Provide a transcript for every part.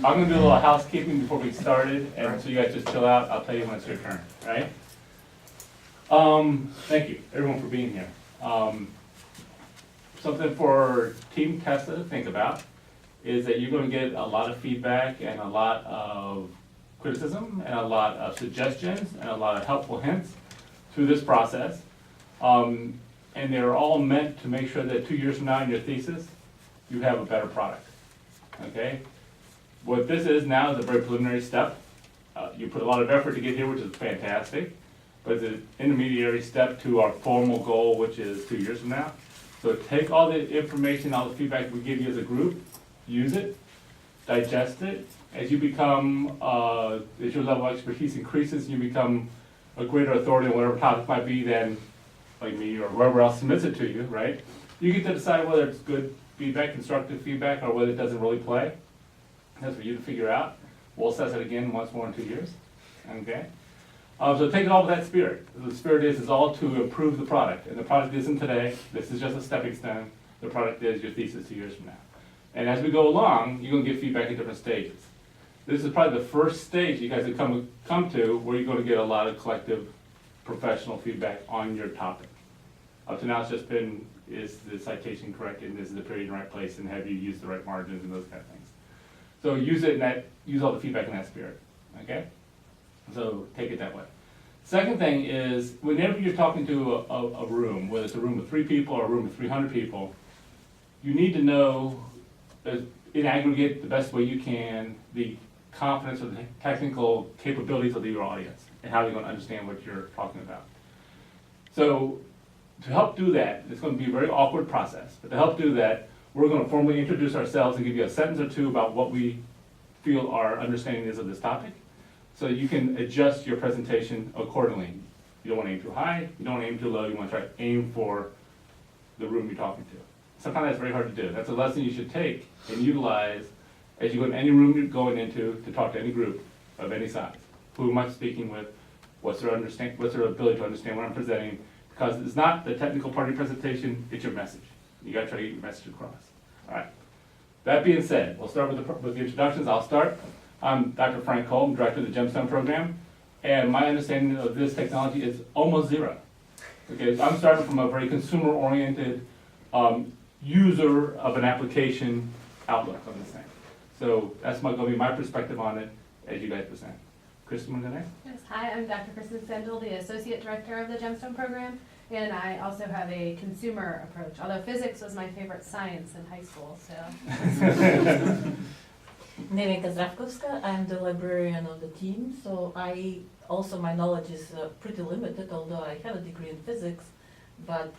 I'm gonna do a little housekeeping before we started, and so you guys just chill out. I'll tell you when it's your turn, right? Thank you, everyone, for being here. Something for Team Tesla to think about is that you're gonna get a lot of feedback and a lot of criticism and a lot of suggestions and a lot of helpful hints through this process. And they're all meant to make sure that 2 years from now in your thesis, you have a better product, okay? What this is now is a very preliminary step. You put a lot of effort to get here, which is fantastic, but it's an intermediary step to our formal goal, which is 2 years from now. So take all the information, all the feedback we give you as a group, use it, digest it. As you become, as your level of expertise increases, you become a greater authority on whatever topic might be than like me or whoever else submits it to you, right? You get to decide whether it's good feedback, constructive feedback, or whether it doesn't really play. That's for you to figure out. We'll assess it again once more in 2 years, okay? So take it all with that spirit. The spirit is all to improve the product, and the product isn't today. This is just a stepping stone. The product is your thesis 2 years from now. And as we go along, you're gonna get feedback at different stages. This is probably the first stage you guys have come to where you're gonna get a lot of collective professional feedback on your topic. Up to now, it's just been, is the citation correct, and is the period in the right place, and have you used the right margins and those kind of things. So use it in that, use all the feedback in that spirit, okay? So take it that way. Second thing is, whenever you're talking to a room, whether it's a room with 3 people or a room with 300 people, you need to know, in aggregate, the best way you can, the confidence or the technical capabilities of your audience and how they're going to understand what you're talking about. So to help do that, it's going to be a very awkward process, but to help do that, we're going to formally introduce ourselves and give you a sentence or two about what we feel our understanding is of this topic, so you can adjust your presentation accordingly. You don't want to aim too high, you don't want to aim too low, you want to try to aim for the room you're talking to. Sometimes that's very hard to do. That's a lesson you should take and utilize as you go in any room you're going into to talk to any group of any size. Who am I speaking with? What's their ability to understand what I'm presenting? Because it's not the technical part of your presentation, it's your message. You gotta try to get your message across. All right. That being said, we'll start with the introductions. I'll start. I'm Dr. Frank Cole, I'm director of the Gemstone program, and my understanding of this technology is almost zero. Okay, so I'm starting from a very consumer-oriented user of an application outlook on this thing. So that's going to be my perspective on it as you guys present. Kristen, want to go next? Yes, hi, I'm Dr. Kristen Sendel, the Associate Director of the Gemstone program, and I also have a consumer approach, although physics was my favorite science in high school, so. Nevenka Zdravkovska, I'm the librarian of the team, so my knowledge is pretty limited, although I have a degree in physics, but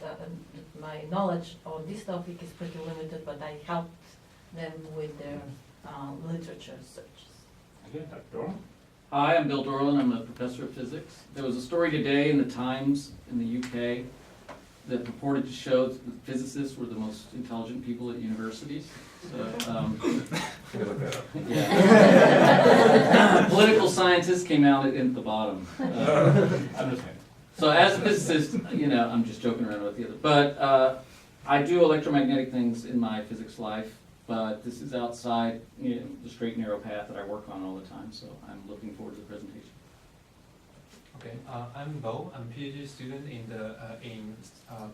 my knowledge on this topic is pretty limited, but I helped them with their literature searches. Okay, Dr. Doran? Hi, I'm Bill Dorland. I'm a professor of physics. There was a story today in the Times in the UK that purported to show that physicists were the most intelligent people at universities. So, yeah. Political scientists came out at the bottom. Understand. So as a physicist, I'm just joking around with you. But I do electromagnetic things in my physics life. But this is outside the straight and narrow path that I work on all the time, so I'm looking forward to the presentation. Okay, I'm Bo. I'm a PhD student in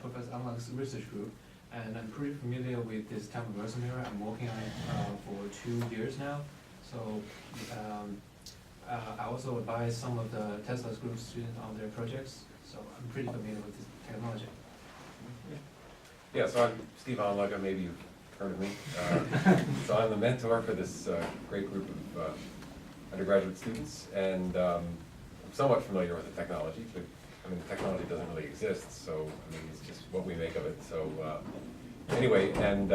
Professor Amlak's research group, and I'm pretty familiar with this time of reverse mirror. I'm working on it for 2 years now. So I also advise some of the Tesla's group students on their projects. So I'm pretty familiar with this technology. Yeah, so I'm Steve Onlugga, maybe you've heard of me. So I'm the mentor for this great group of undergraduate students, and I'm somewhat familiar with the technology, but I mean, the technology doesn't really exist, so I mean, it's just what we make of it. So anyway, and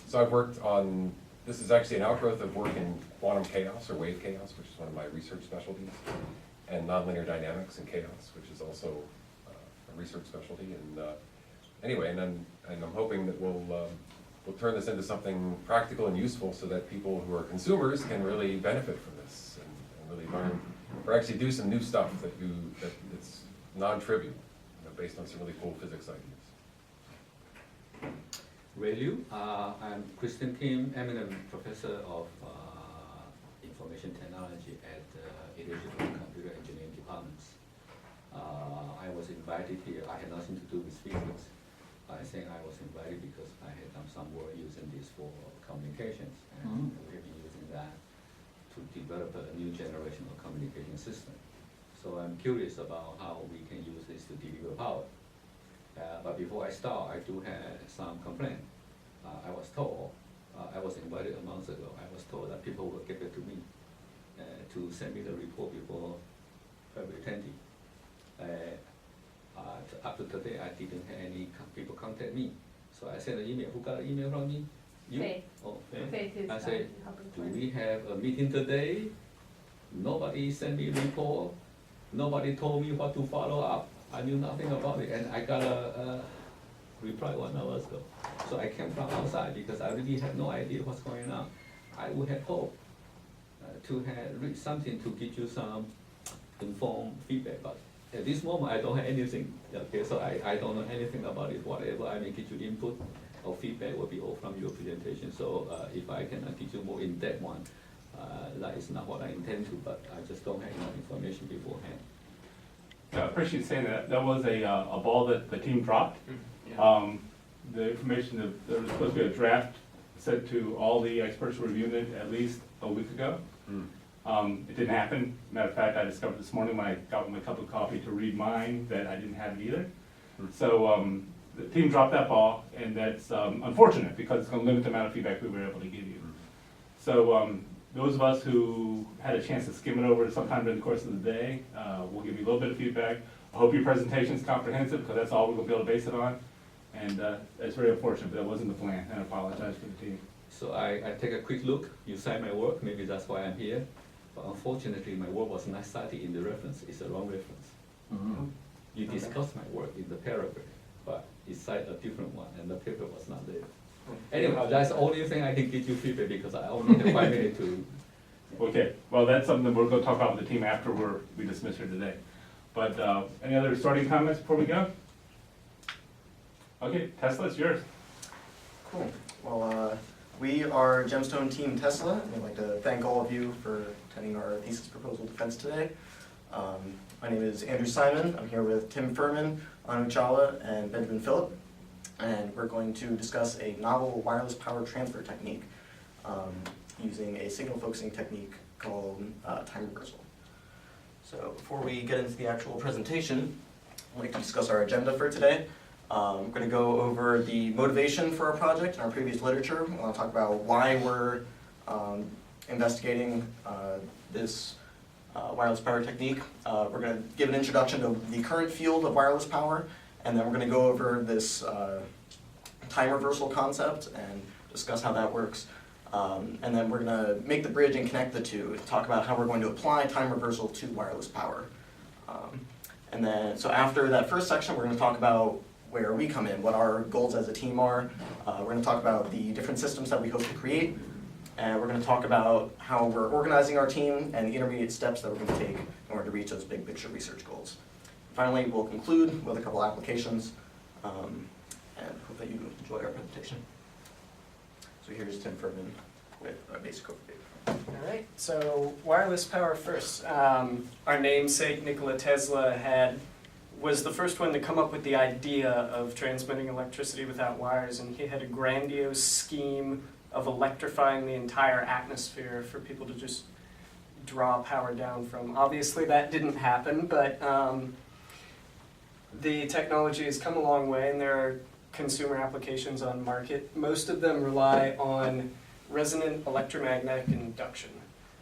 so I've worked on, this is actually an outgrowth of work in quantum chaos or wave chaos, which is one of my research specialties, and nonlinear dynamics and chaos, which is also a research specialty. And anyway, and I'm hoping that we'll turn this into something practical and useful so that people who are consumers can really benefit from this and really learn, or actually do some new stuff that's non-trivial, based on some really cool physics ideas. Value. I'm Christian Kim, eminent professor of information technology at eligible computer engineering departments. I was invited here. I had nothing to do with physics. I think I was invited because I had done some work using this for communications, and we've been using that to develop a new generation of communication system. So I'm curious about how we can use this to deliver power. But before I start, I do have some complaint. I was told, I was invited a month ago, I was told that people will get back to me to send me the report before February 20. Up to today, I didn't have any people contact me. So I sent an email. Who got an email from me? You? Faith. Oh, Faith. Faith is I said, helping do for we have a meeting today? Nobody sent me a report. Nobody told me what to follow up. I knew nothing about it, and I got a reply 1 hour ago. So I came from outside because I really had no idea what's going on. I would have hoped to have read something to give you some informed feedback, but at this moment I don't have anything. Okay, so I don't know anything about it. Whatever I may give you input or feedback will be all from your presentation. So if I cannot give you more in-depth one, that is not what I intend to, but I just don't have enough information beforehand. Yeah, I appreciate you saying that. That was a ball that the team dropped. The information that there was supposed to be a draft sent to all the experts who reviewed it at least a week ago. It didn't happen. Matter of fact, I discovered this morning when I got my cup of coffee to read mine that I didn't have it either. So the team dropped that ball, and that's unfortunate because it's going to limit the amount of feedback we were able to give you. So those of us who had a chance to skim it over sometime during the course of the day, we'll give you a little bit of feedback. I hope your presentation is comprehensive because that's all we're going to be able to base it on. And it's very unfortunate, but that wasn't the plan, and I apologize for the team. So I take a quick look. You cite my work. Maybe that's why I'm here. But unfortunately, my work was not cited in the reference. It's a wrong reference. You discussed my work in the paragraph, but you cite a different one, and the paper was not there. Anyway, that's the only thing I can give you feedback because I only have 5 minutes to. Okay, well, that's something that we're going to talk about with the team after we dismiss her today. But any other starting comments before we go? Okay, Tesla, it's yours. Cool. Well, we are Gemstone Team Tesla, and I'd like to thank all of you for attending our thesis proposal defense today. My name is Andrew Simon. I'm here with Tim Furman, Anu Chawla, and Benjamin Phillip, and we're going to discuss a novel wireless power transfer technique using a signal focusing technique called time reversal. So before we get into the actual presentation, I'd like to discuss our agenda for today. We're going to go over the motivation for our project and our previous literature. We want to talk about why we're investigating this wireless power technique. We're going to give an introduction to the current field of wireless power, and then we're going to go over this time reversal concept and discuss how that works. And then we're going to make the bridge and connect the two and talk about how we're going to apply time reversal to wireless power. And then, so after that first section, we're going to talk about where we come in, what our goals as a team are. We're going to talk about the different systems that we hope to create, and we're going to talk about how we're organizing our team and the intermediate steps that we're going to take in order to reach those big picture research goals. Finally, we'll conclude with a couple applications, and hope that you enjoy our presentation. So here's Tim Furman with a basic overview. All right, so wireless power first. Our namesake, Nikola Tesla, was the first one to come up with the idea of transmitting electricity without wires, and he had a grandiose scheme of electrifying the entire atmosphere for people to just draw power down from. Obviously that didn't happen, but the technology has come a long way, and there are consumer applications on market. Most of them rely on resonant electromagnetic induction,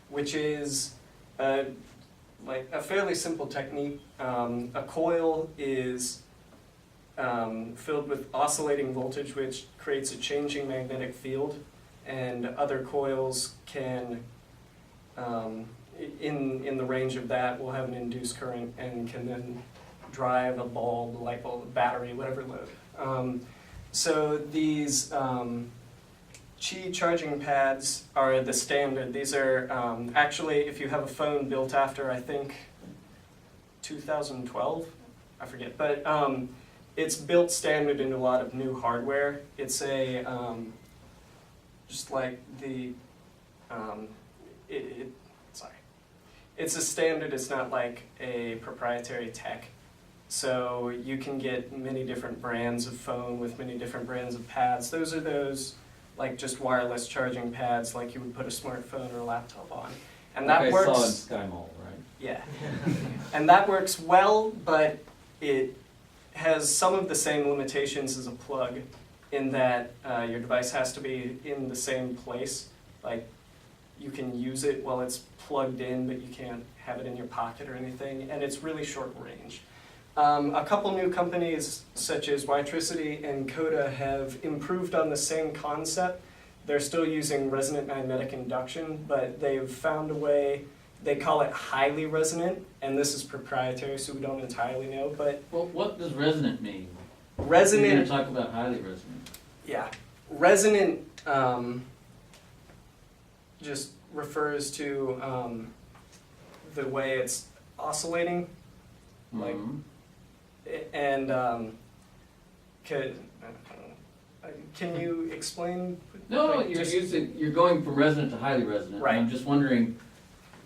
which is like a fairly simple technique. A coil is filled with oscillating voltage, which creates a changing magnetic field, and other coils can, in the range of that, will have an induced current and can then drive a bulb, light bulb, battery, whatever load. So these Qi charging pads are the standard. These are actually, if you have a phone built after, I think, 2012, I forget, but it's built standard into a lot of new hardware. It's a, just like the, it's a standard, it's not like a proprietary tech. So you can get many different brands of phone with many different brands of pads. Those are those like just wireless charging pads like you would put a smartphone or a laptop on. And that Like works. I saw in Sky Mall, right? Yeah. And that works well, but it has some of the same limitations as a plug in that your device has to be in the same place. Like you can use it while it's plugged in, but you can't have it in your pocket or anything, and it's really short range. A couple new companies such as Witricity and Coda have improved on the same concept. They're still using resonant magnetic induction, but they've found a way, they call it highly resonant, and this is proprietary, so we don't entirely know, but Well, what does resonant mean? You're resonant, gonna talk about highly resonant. yeah, resonant just refers to the way it's oscillating, like, Mhm. and can you explain? No, like, you're going from resonant to highly resonant. Right. And I'm just wondering,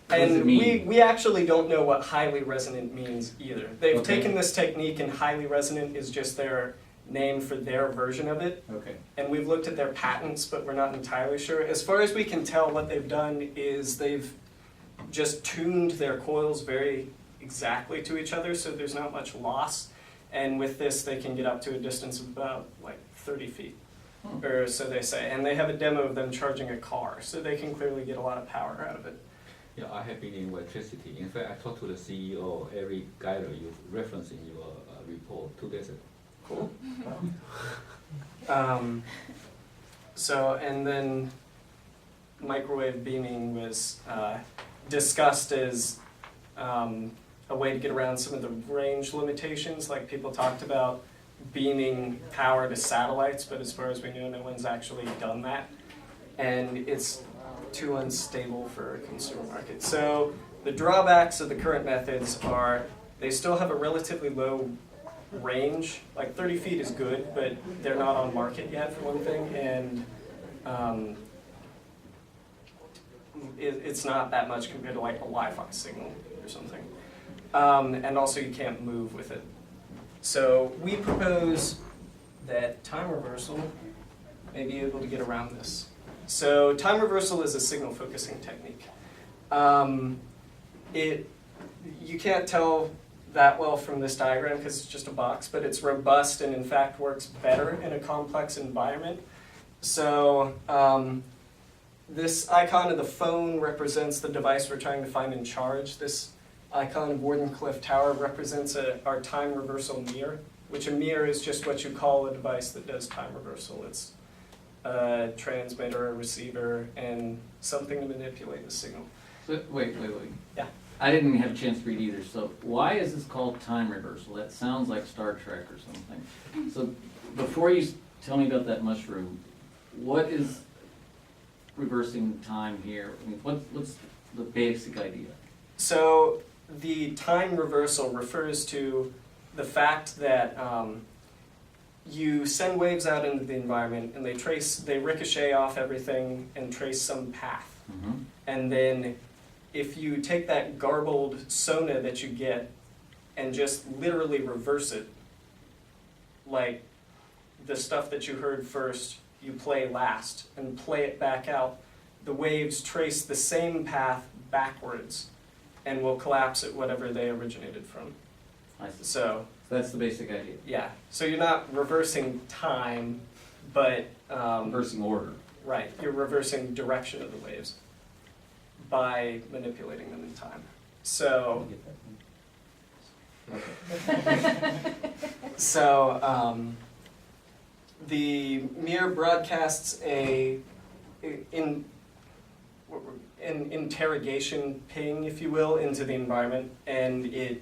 what does it And mean? we actually don't know what highly resonant means either. They've Okay. taken this technique, and highly resonant is just their name for their version of it. Okay. And we've looked at their patents, but we're not entirely sure. As far as we can tell, what they've done is they've just tuned their coils very exactly to each other, so there's not much loss. And with this, they can get up to a distance of about like 30 feet, Hmm. or so they say. And they have a demo of them charging a car, so they can clearly get a lot of power out of it. Yeah, I have been in electricity. In fact, I talked to the CEO, Eric Geiler, you referenced in your report 2 days ago. Cool. So, and then microwave beaming was discussed as a way to get around some of the range limitations, like people talked about beaming power to satellites, but as far as we know, no one's actually done that. And it's too unstable for a consumer market. So the drawbacks of the current methods are they still have a relatively low range. Like 30 feet is good, but they're not on market yet for one thing, and it's not that much compared to like a Wi-Fi signal or something. And also you can't move with it. So we propose that time reversal may be able to get around this. So time reversal is a signal focusing technique. You can't tell that well from this diagram because it's just a box, but it's robust and in fact works better in a complex environment. So this icon of the phone represents the device we're trying to find and charge. This icon of Wardenclyffe Tower represents our time reversal mirror, which a mirror is just what you call a device that does time reversal. It's a transmitter, a receiver, and something to manipulate the signal. So, wait. Yeah. I didn't have a chance to read either, so why is this called time reversal? That sounds like Star Trek or something. So before you tell me about that mushroom, what is reversing time here? I mean, what's the basic idea? So the time reversal refers to the fact that you send waves out into the environment and they ricochet off everything and trace some path. Mm-hmm. And then if you take that garbled sona that you get and just literally reverse it, like the stuff that you heard first, you play last and play it back out, the waves trace the same path backwards and will collapse at whatever they originated from. I see. So, That's the basic idea. yeah. So you're not reversing time, but Reversing order. right, you're reversing direction of the waves by manipulating them in time. So, the mirror broadcasts an interrogation ping, if you will, into the environment, and it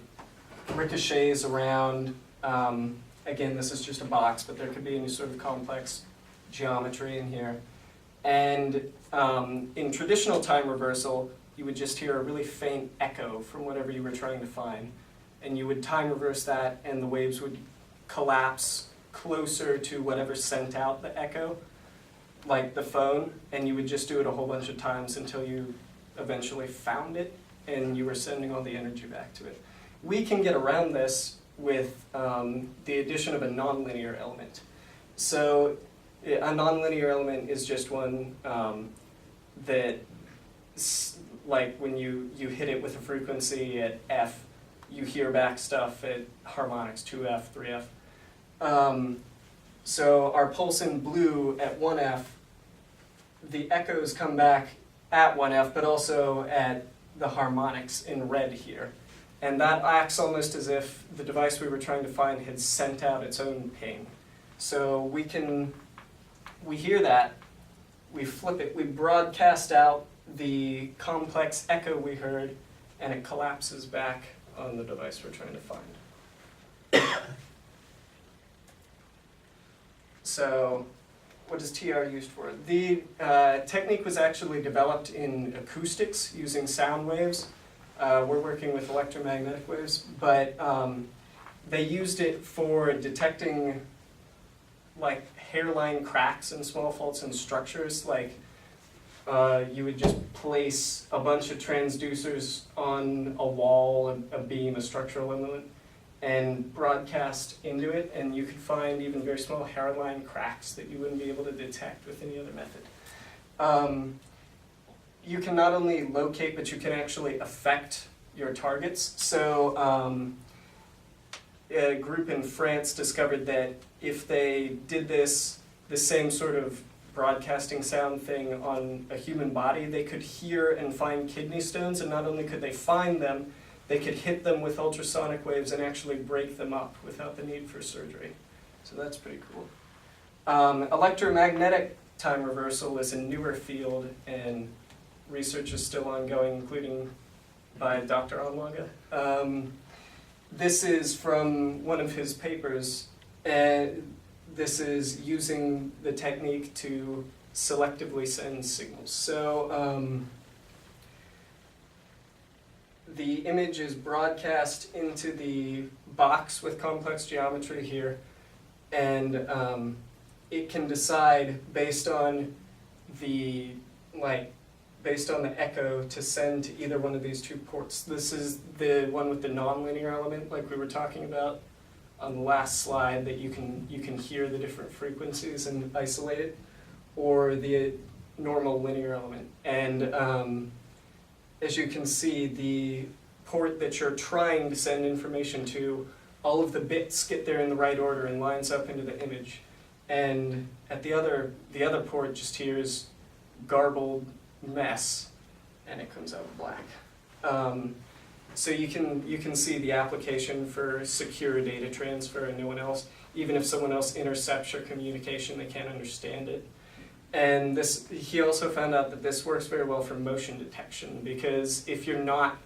ricochets around. Again, this is just a box, but there could be any sort of complex geometry in here. And in traditional time reversal, you would just hear a really faint echo from whatever you were trying to find. And you would time reverse that, and the waves would collapse closer to whatever sent out the echo, like the phone, and you would just do it a whole bunch of times until you eventually found it. and you were sending all the energy back to it. We can get around this with the addition of a nonlinear element. So a nonlinear element is just one that, like when you hit it with a frequency at F, you hear back stuff at harmonics 2F, 3F. So our pulse in blue at 1F, the echoes come back at 1F, but also at the harmonics in red here. And that acts almost as if the device we were trying to find had sent out its own ping. So we hear that, we flip it, we broadcast out the complex echo we heard, and it collapses back on the device we're trying to find. So what is TR used for? The technique was actually developed in acoustics using sound waves. We're working with electromagnetic waves, but they used it for detecting like hairline cracks and small faults in structures. Like you would just place a bunch of transducers on a wall, a beam, a structural element, and broadcast into it, and you could find even very small hairline cracks that you wouldn't be able to detect with any other method. You can not only locate, but you can actually affect your targets. So a group in France discovered that if they did the same sort of broadcasting sound thing on a human body, they could hear and find kidney stones, and not only could they find them, they could hit them with ultrasonic waves and actually break them up without the need for surgery. So that's pretty cool. Electromagnetic time reversal is a newer field, and research is still ongoing, including by Dr. Onlaga. This is from one of his papers, and this is using the technique to selectively send signals. So the image is broadcast into the box with complex geometry here, and it can decide based on the echo to send to either one of these two ports. This is the one with the nonlinear element, like we were talking about on the last slide, that you can hear the different frequencies and isolate it, or the normal linear element. And as you can see, the port that you're trying to send information to, all of the bits get there in the right order and lines up into the image. And at the other port just hears garbled mess, and it comes out black. So you can see the application for secure data transfer, and no one else, even if someone else intercepts your communication, they can't understand it. And he also found out that this works very well for motion detection, because if you're not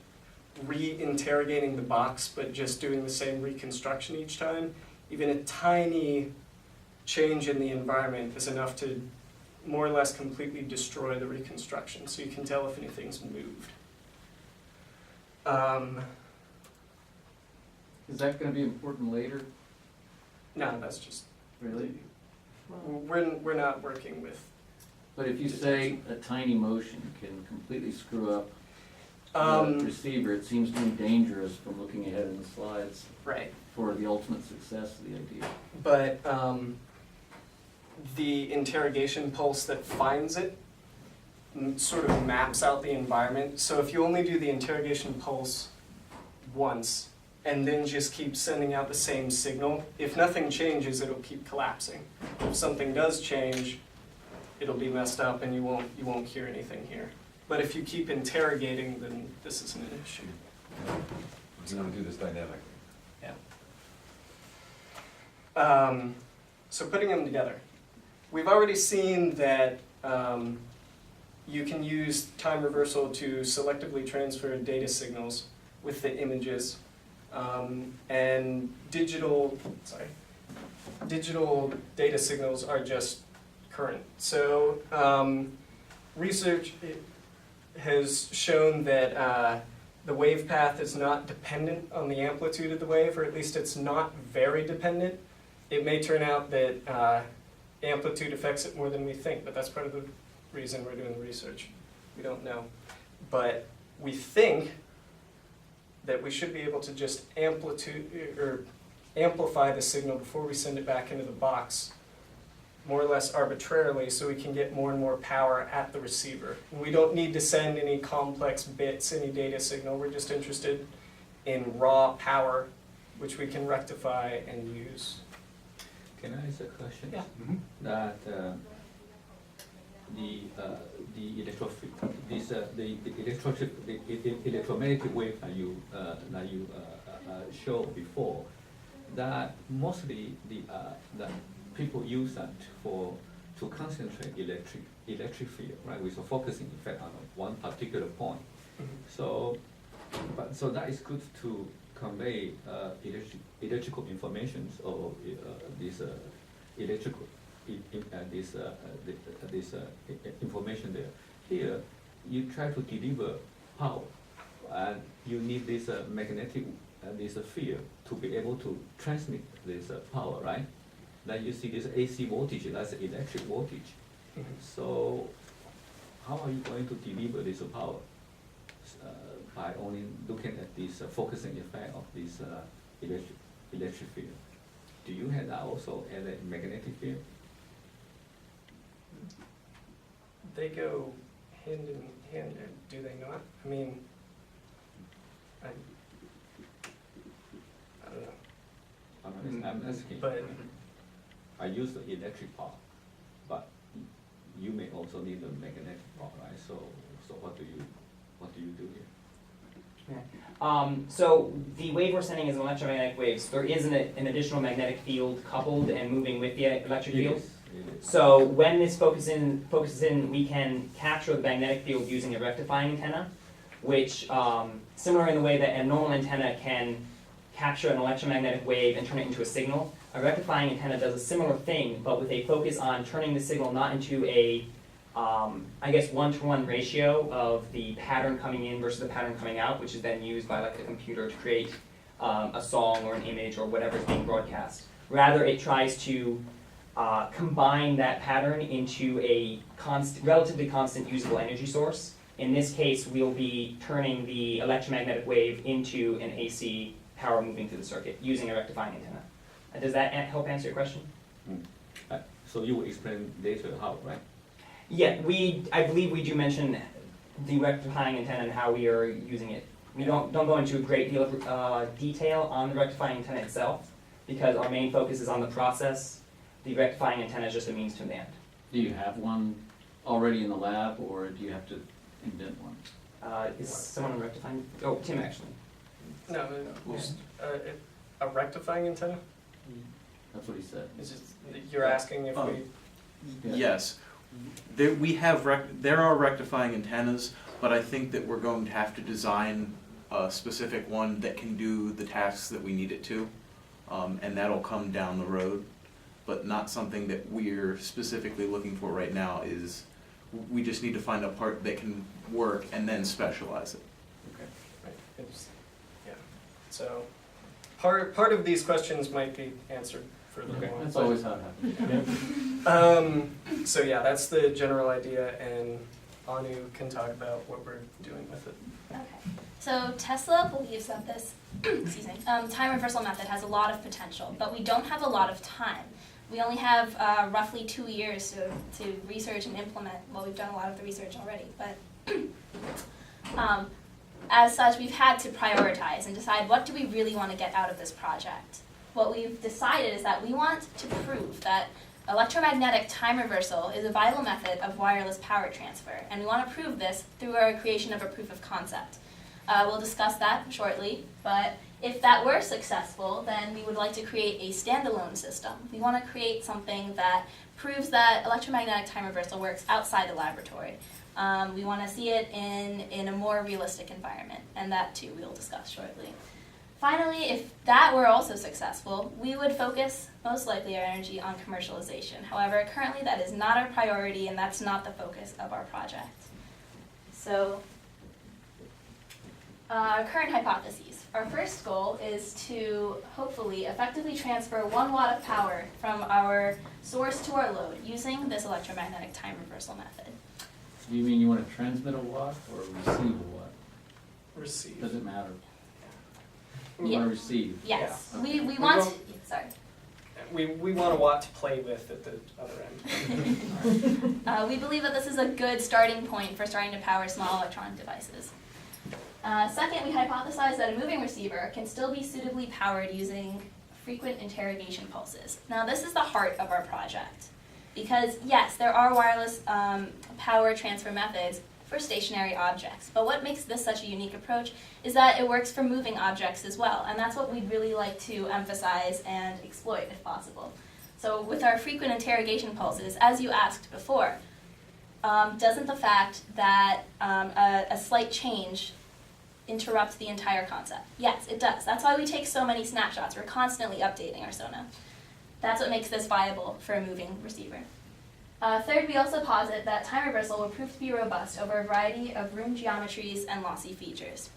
re-interrogating the box but just doing the same reconstruction each time, even a tiny change in the environment is enough to more or less completely destroy the reconstruction, so you can tell if anything's moved. Is that going to be important later? No, that's just, Really? we're not working with. But if you say a tiny motion can completely screw up the receiver, it seems to me dangerous from looking ahead in the slides Right, for the ultimate success of the idea. but the interrogation pulse that finds it sort of maps out the environment. So if you only do the interrogation pulse once and then just keep sending out the same signal, if nothing changes, it'll keep collapsing. If something does change, it'll be messed up and you won't hear anything here. But if you keep interrogating, then this isn't an issue. We're going to do this dynamically. Yeah. So putting them together. We've already seen that you can use time reversal to selectively transfer data signals with the images. And digital data signals are just current. So research has shown that the wave path is not dependent on the amplitude of the wave, or at least it's not very dependent. It may turn out that amplitude affects it more than we think, but that's part of the reason we're doing the research. We don't know. But we think that we should be able to just amplify the signal before we send it back into the box, more or less arbitrarily, so we can get more and more power at the receiver. We don't need to send any complex bits, any data signal. We're just interested in raw power, which we can rectify and use. Can I ask a question? Yeah. Mhm. That the electromagnetic wave that you showed before, that mostly the people use that to concentrate electric field, right, with a focusing effect on one particular point. So that is good to convey electrical information or this electrical information there. Here, you try to deliver power, and you need this magnetic this field to be able to transmit this power, right? Then you see this AC voltage, that's electric voltage. So how are you going to deliver this power? By only looking at this focusing effect of this electric field. Do you have that also as a magnetic field? They go hand in hand, do they not? I mean, I don't know. I'm asking. But I use the electric part, but you may also need the magnetic part, right? So what do you do here? So the wave we're sending is electromagnetic waves. There is an additional magnetic field coupled and moving with the electric field. It is. So when this focuses in, we can capture the magnetic field using a rectifying antenna, which, similar in the way that a normal antenna can capture an electromagnetic wave and turn it into a signal, a rectifying antenna does a similar thing, but with a focus on turning the signal not into a, I guess, 1-to-1 ratio of the pattern coming in versus the pattern coming out, which is then used by like the computer to create a song or an image or whatever is being broadcast. Rather, it tries to combine that pattern into a relatively constant usable energy source. In this case, we'll be turning the electromagnetic wave into an AC power moving through the circuit using a rectifying antenna. Does that help answer your question? So you will explain later how, right? Yeah, I believe we do mention the rectifying antenna and how we are using it. We don't go into a great deal of detail on the rectifying antenna itself because our main focus is on the process. The rectifying antenna is just a means to an end. Do you have one already in the lab, or do you have to invent one? Is someone rectifying? Oh, Tim actually. no, a rectifying antenna? That's what he said. Is it, you're asking if we? Yeah. Yes. There are rectifying antennas, but I think that we're going to have to design a specific one that can do the tasks that we need it to, and that'll come down the road, but not something that we're specifically looking for right now. We just need to find a part that can work and then specialize it. Okay, right, yeah. So, part of these questions might be answered further Okay, on. that's always how it happens. So yeah, that's the general idea, and Anu can talk about what we're doing with it. Okay. So Tesla believes that this excuse me, time reversal method has a lot of potential, but we don't have a lot of time. We only have roughly 2 years to research and implement. Well, we've done a lot of the research already, but as such, we've had to prioritize and decide what do we really want to get out of this project. What we've decided is that we want to prove that electromagnetic time reversal is a viable method of wireless power transfer, and we want to prove this through our creation of a proof of concept. We'll discuss that shortly, but if that were successful, then we would like to create a standalone system. We want to create something that proves that electromagnetic time reversal works outside the laboratory. We want to see it in a more realistic environment, and that too we'll discuss shortly. Finally, if that were also successful, we would focus most likely our energy on commercialization. However, currently that is not our priority, and that's not the focus of our project. So, current hypotheses. Our first goal is to hopefully effectively transfer 1 watt of power from our source to our load using this electromagnetic time reversal method. Do you mean you want to transmit a watt or receive a watt? Receive. Does it matter? We want to receive. Yes, Yeah. we We want, don't- sorry. We want a lot to play with at the other end. We believe that this is a good starting point for starting to power small electronic devices. Second, we hypothesize that a moving receiver can still be suitably powered using frequent interrogation pulses. Now, this is the heart of our project, because yes, there are wireless power transfer methods for stationary objects, but what makes this such a unique approach is that it works for moving objects as well, and that's what we'd really like to emphasize and exploit if possible. So with our frequent interrogation pulses, as you asked before, doesn't the fact that a slight change interrupt the entire concept? Yes, it does. That's why we take so many snapshots. We're constantly updating our Sona. That's what makes this viable for a moving receiver. Third, we also posit that time reversal will prove to be robust over a variety of room geometries and lossy features.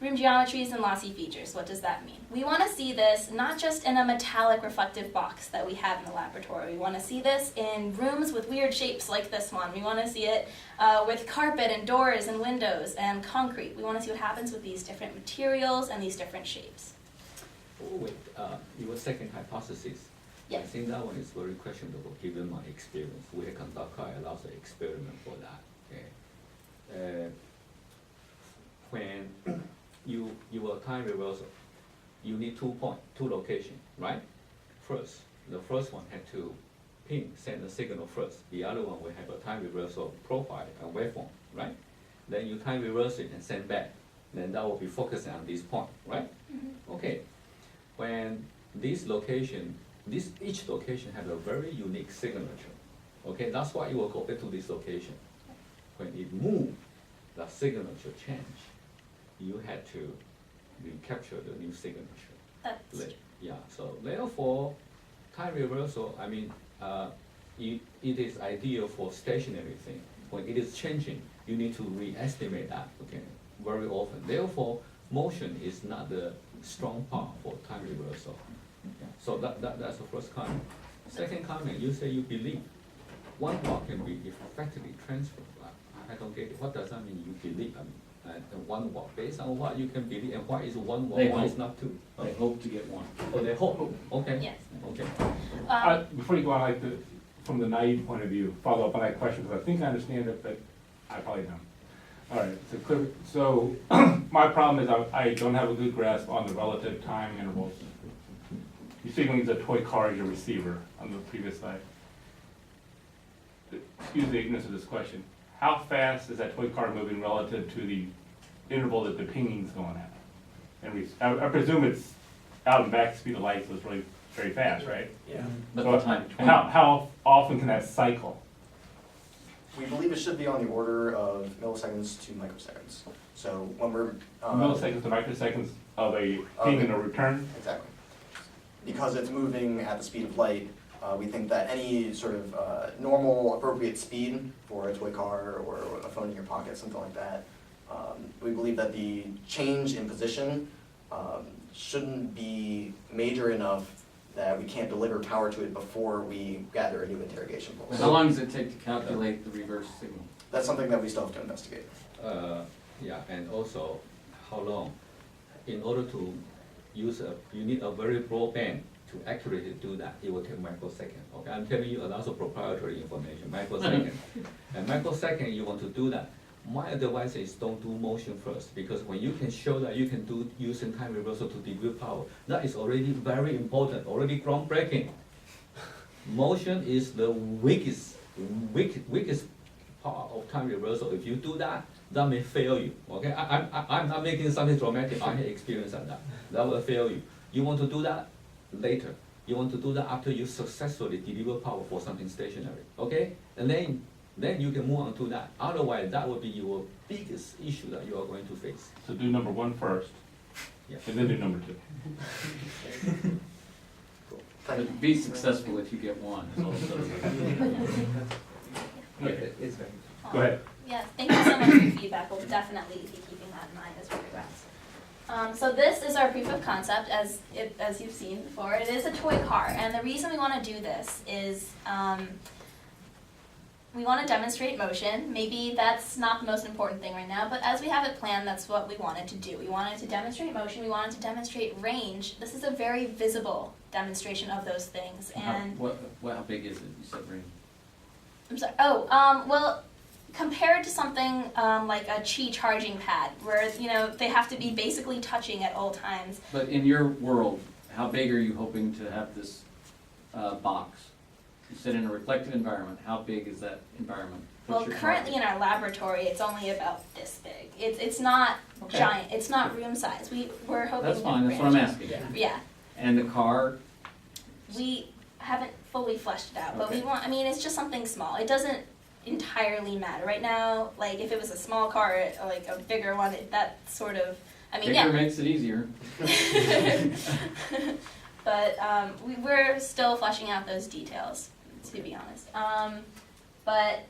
Room geometries and lossy features, what does that mean? We want to see this not just in a metallic reflective box that we have in the laboratory. We want to see this in rooms with weird shapes like this one. We want to see it with carpet and doors and windows and concrete. We want to see what happens with these different materials and these different shapes. Oh, wait, your second hypothesis. I Yes. think that one is very questionable, given my experience. We have conducted quite a lot of experiment for that. Okay? When you are time reversal, you need 2 locations, right? First, the first one had to ping, send a signal first. The other one will have a time reversal profile and waveform, right? Then you time reverse it and send back. Then that will be focusing on this point, right? Okay. When this location, each location has a very unique signature. Okay, that's why it will go back to this location. When it moves, the signature change. You had to recapture the new signature. That's true. Yeah, so therefore, time reversal, I mean, it is ideal for stationary thing. When it is changing, you need to re-estimate that, okay, very often. Therefore, motion is not the strong part for time reversal. Yeah, so that's the first comment. Second comment, you say you believe one walk can be effectively transferred. I don't get it. What does that mean, you believe? I mean, one walk, based on what you can believe, and why is one walk, They why is hope. not two? They hope to get one. Oh, they hope, okay. Yes. Okay. Before you go on, I'd like to, from the naive point of view, follow up on that question, because I think I understand it, but I probably don't. All right, so my problem is I don't have a good grasp on the relative time intervals. You see, when you use a toy car as your receiver on the previous slide. Excuse the ignorance of this question. How fast is that toy car moving relative to the interval that the pinging's going at? And I presume it's out and back speed of light, so it's really very fast, right? Yeah. But So the time between. how often can that cycle? We believe it should be on the order of milliseconds to microseconds. So when we're Milliseconds to microseconds of a ping and a return? Exactly. Because it's moving at the speed of light, we think that any sort of normal appropriate speed for a toy car or a phone in your pocket, something like that, we believe that the change in position shouldn't be major enough that we can't deliver power to it before we gather a new interrogation pulse. How long does it take to calculate the reverse signal? That's something that we still have to investigate. Yeah, and also, how long? In order to use you need a very broad band to accurately do that. It will take microsecond. Okay, I'm telling you a lot of proprietary information, microsecond. And microsecond, you want to do that. My advice is don't do motion first, because when you can show that you can do using time reversal to deliver power, that is already very important, already groundbreaking. Motion is the weakest part of time reversal. If you do that, that may fail you. Okay, I'm not making something dramatic. I have experience on that. That will fail you. You want to do that later. You want to do that after you successfully deliver power for something stationary. Okay, and then you can move on to that. Otherwise, that will be your biggest issue that you are going to face. So do number one first, Yeah. and then do number two. Thank you. But be successful if you get one. is also Okay, It's very. go ahead. Yes, thank you so much for your feedback. We'll definitely be keeping that in mind as we progress. So this is our proof of concept, as you've seen before. It is a toy car, and the reason we want to do this is we want to demonstrate motion. Maybe that's not the most important thing right now, but as we have it planned, that's what we wanted to do. We wanted to demonstrate motion, we wanted to demonstrate range. This is a very visible demonstration of those things, and How big is it? You said range. I'm sorry. Well, compared to something like a Qi charging pad, where they have to be basically touching at all times. But in your world, how big are you hoping to have this box? You said in a reflective environment. How big is that environment? Well, currently in our laboratory, it's only about this big. It's not giant. It's not room size. We're hoping. That's fine. That's what I'm asking. Yeah. And the car. We haven't fully fleshed it out, but Okay. we want. I mean, it's just something small. It doesn't entirely matter right now. Like if it was a small car, or like a bigger one, that sort of. I mean, Bigger makes it easier. But we're still fleshing out those details, to be honest. But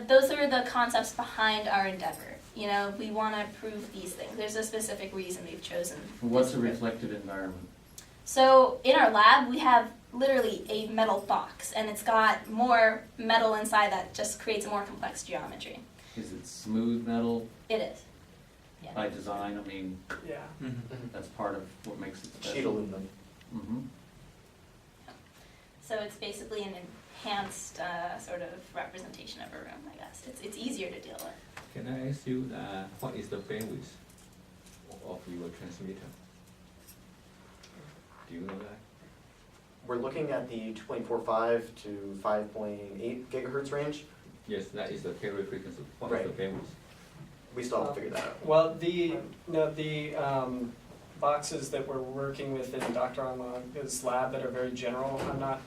those are the concepts behind our endeavor. We want to prove these things. There's a specific reason we've chosen. What's this a approach. reflective environment? So in our lab, we have literally a metal box, and it's got more metal inside that just creates a more complex geometry. Is it smooth metal It is. Yeah. by design? I mean, Yeah. that's part of what makes it special. Sheet aluminum. Mm-hmm. So it's basically an enhanced sort of representation of a room, I guess. It's easier to deal with. Can I ask you what is the bandwidth of your transmitter? Do you know that? We're looking at the 2.45 to 5.8 gigahertz range. Yes, that is the carrier frequency. What is the bandwidth? We still have to figure that out. Well, the boxes that we're working with in Dr. Anlag's lab that are very general, I'm not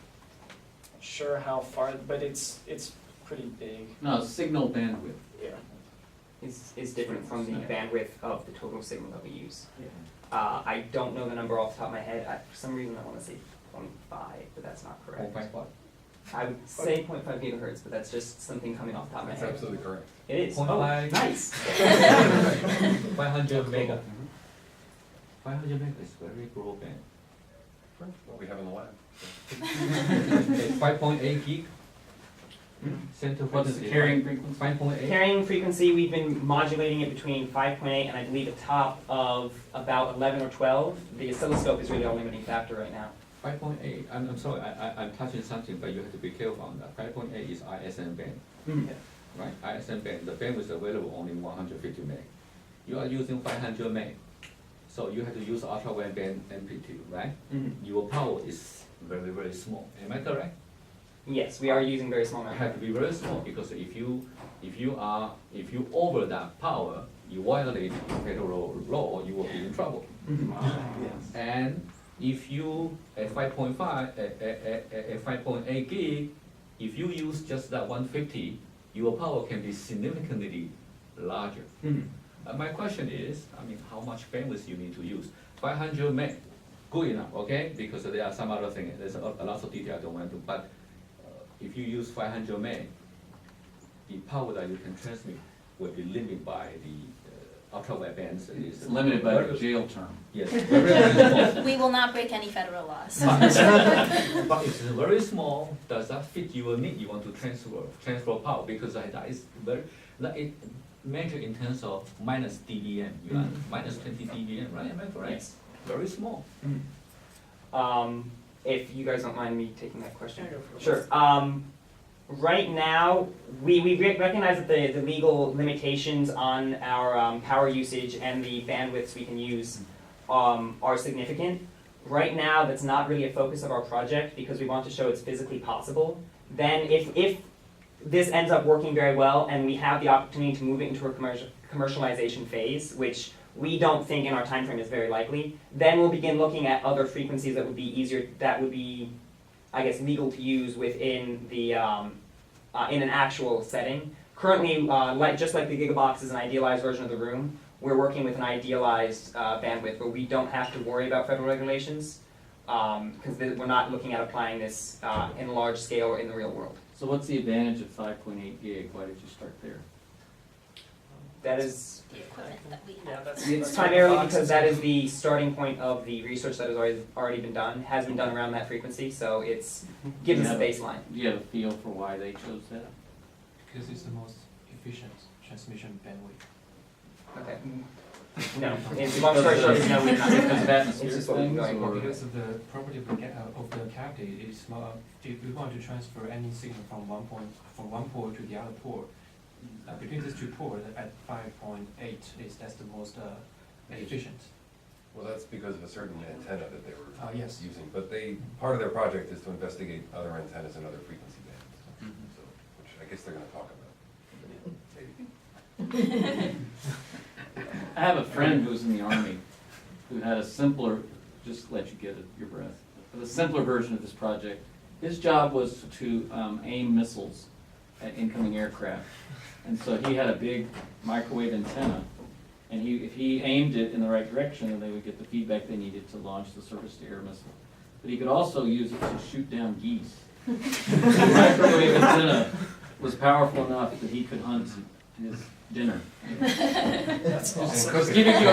sure how far, but it's pretty big. No, signal bandwidth. Yeah. Is different from the bandwidth of the total signal that we use. Yeah. I don't know the number off the top of my head. For some reason, I want to say 0.5, but that's not correct. 0.5 what? I would say 0.5 gigahertz, but that's just something coming off the top of my That's head. absolutely correct. It is. 0.5. Oh, nice. 500 mega. 500 mega is very broadband. What we have in the lab. 5.8 gig. Center What is the frequency. carrying frequency? 5.8. Carrying frequency, we've been modulating it between 5.8 and I believe a top of about 11 or 12. The oscilloscope is really our limiting factor right now. 5.8. I'm sorry, I'm touching something, but you have to be careful on that. 5.8 is ISM band, right? ISM band, the bandwidth available only 150 meg. You are using 500 meg, so you have to use ultra wideband amplitude, right? Your power is very, very small. Am I correct? Yes, we are using very small It number. have to be very small because if you over that power, you violate federal law, you will be in trouble. And if you at 5.5 at 5.8 gig, if you use just that 150, your power can be significantly larger. My question is, how much bandwidth you need to use? 500 meg, good enough, okay? Because there are some other things. There's a lot of detail I don't want to. But if you use 500 meg, the power that you can transmit will be limited by the ultra widebands. It's limited by the jail term. Yes, very, very small. We will not break any federal laws. But it's very small. Does that fit your need? You want to transfer power because that is very. It measure in terms of minus dBm. You are minus 20 dBm, right? Am I correct? Yes. Very small. If you guys don't mind me taking that question. Yeah, go for it. Sure. Right now, we recognize that the legal limitations on our power usage and the bandwidths we can use are significant. Right now, that's not really a focus of our project because we want to show it's physically possible. Then if this ends up working very well and we have the opportunity to move it into a commercialization phase, which we don't think in our time frame is very likely, then we'll begin looking at other frequencies that would be easier, that would be, I guess, legal to use within the in an actual setting. Currently, just like the Gigabox is an idealized version of the room, we're working with an idealized bandwidth where we don't have to worry about federal regulations because we're not looking at applying this in a large scale or in the real world. So what's the advantage of 5.8 gig? Why did you start there? That is, the equipment that we Yeah, have. that's. it's that's what primarily box because is that for. is the starting point of the research that has already been done, has been done around that frequency, so it's, gives us a baseline. Do you have a feel for why they chose that? Because it's the most efficient transmission bandwidth. Okay. No, it's long story short, is no, we're not. Because of atmospheric It's just what we're things, going or- for. Because of the property of the cavity is small, if we want to transfer any signal from one port to the other port, between these two ports at 5.8 that's the most efficient. Well, that's because of a certain antenna that they were Yes. using, but part of their project is to investigate other antennas and other frequency bands, so, which I guess they're gonna talk about, maybe. I have a friend who's in the Army who had a simpler, just to let you get your breath, but a simpler version of this project. His job was to aim missiles at incoming aircraft. And so he had a big microwave antenna, and if he aimed it in the right direction, then they would get the feedback they needed to launch the surface-to-air missile. But he could also use it to shoot down geese. The microwave antenna was powerful enough that he could hunt his dinner. That's awesome. Just giving you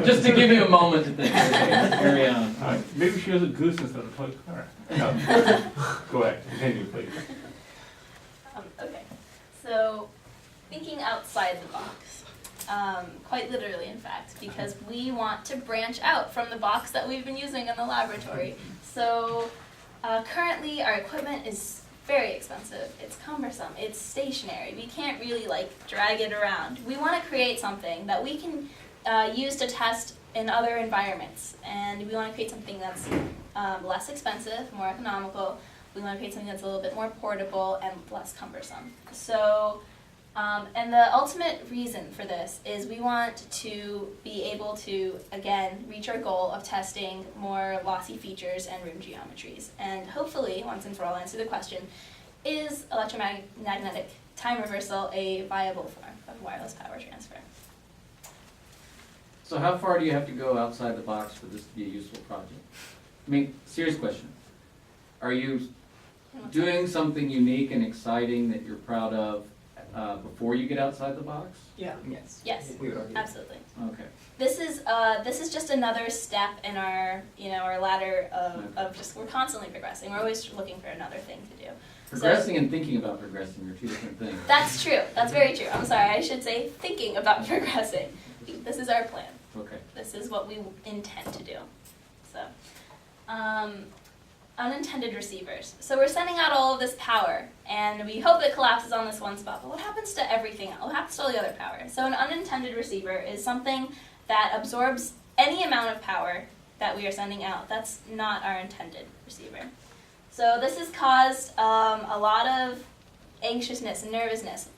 just to give you a moment to think. Carry on. All right, maybe she was a goose instead of a toy car. No. Go ahead, continue, please. Okay, so thinking outside the box, quite literally in fact, because we want to branch out from the box that we've been using in the laboratory. So currently our equipment is very expensive, it's cumbersome, it's stationary, we can't really drag it around. We want to create something that we can use to test in other environments, and we want to create something that's less expensive, more economical. We want to create something that's a little bit more portable and less cumbersome. So, and the ultimate reason for this is we want to be able to, again, reach our goal of testing more lossy features and room geometries. And hopefully, once and for all, answer the question, is electromagnetic time reversal a viable form of wireless power transfer? So how far do you have to go outside the box for this to be a useful project? I mean, serious question. Are you doing something unique and exciting that you're proud of before you get outside the box? Yeah. Yes. Yes, We would argue. absolutely. Okay. This is just another step in our our ladder of just, we're constantly progressing. We're always looking for another thing to do. Progressing and thinking about progressing are two different things. That's true. That's very true. I'm sorry. I should say thinking about progressing. This is our plan. Okay. This is what we intend to do. So, unintended receivers. So we're sending out all of this power, and we hope it collapses on this one spot. But what happens to everything else? What happens to all the other power? So an unintended receiver is something that absorbs any amount of power that we are sending out. That's not our intended receiver. So this has caused a lot of anxiousness and nervousness.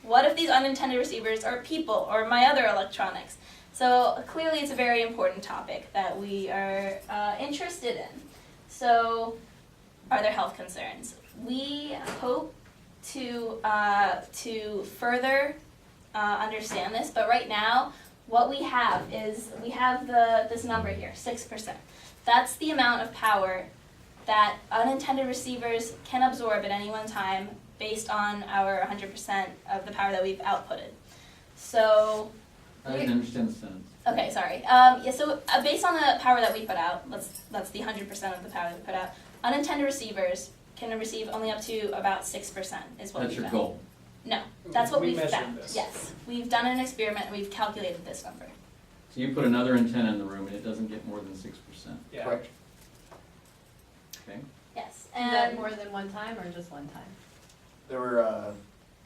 What if these unintended receivers are people or my other electronics? So clearly it's a very important topic that we are interested in. So are there health concerns? We hope to further understand this, but right now what we have is this number here, 6%. That's the amount of power that unintended receivers can absorb at any one time based on our 100% of the power that we've outputted. So, I didn't understand the sentence. okay, sorry. So based on the power that we put out, that's the 100% of the power that we put out, unintended receivers can receive only up to about 6% is what That's we your found. goal. No, that's what We we've measured found. this. Yes, we've done an experiment and we've calculated this number. So you put another antenna in the room and it doesn't get more than 6%. Yeah. Correct. Okay. Yes, Is that and more than one time or just one time? There were, I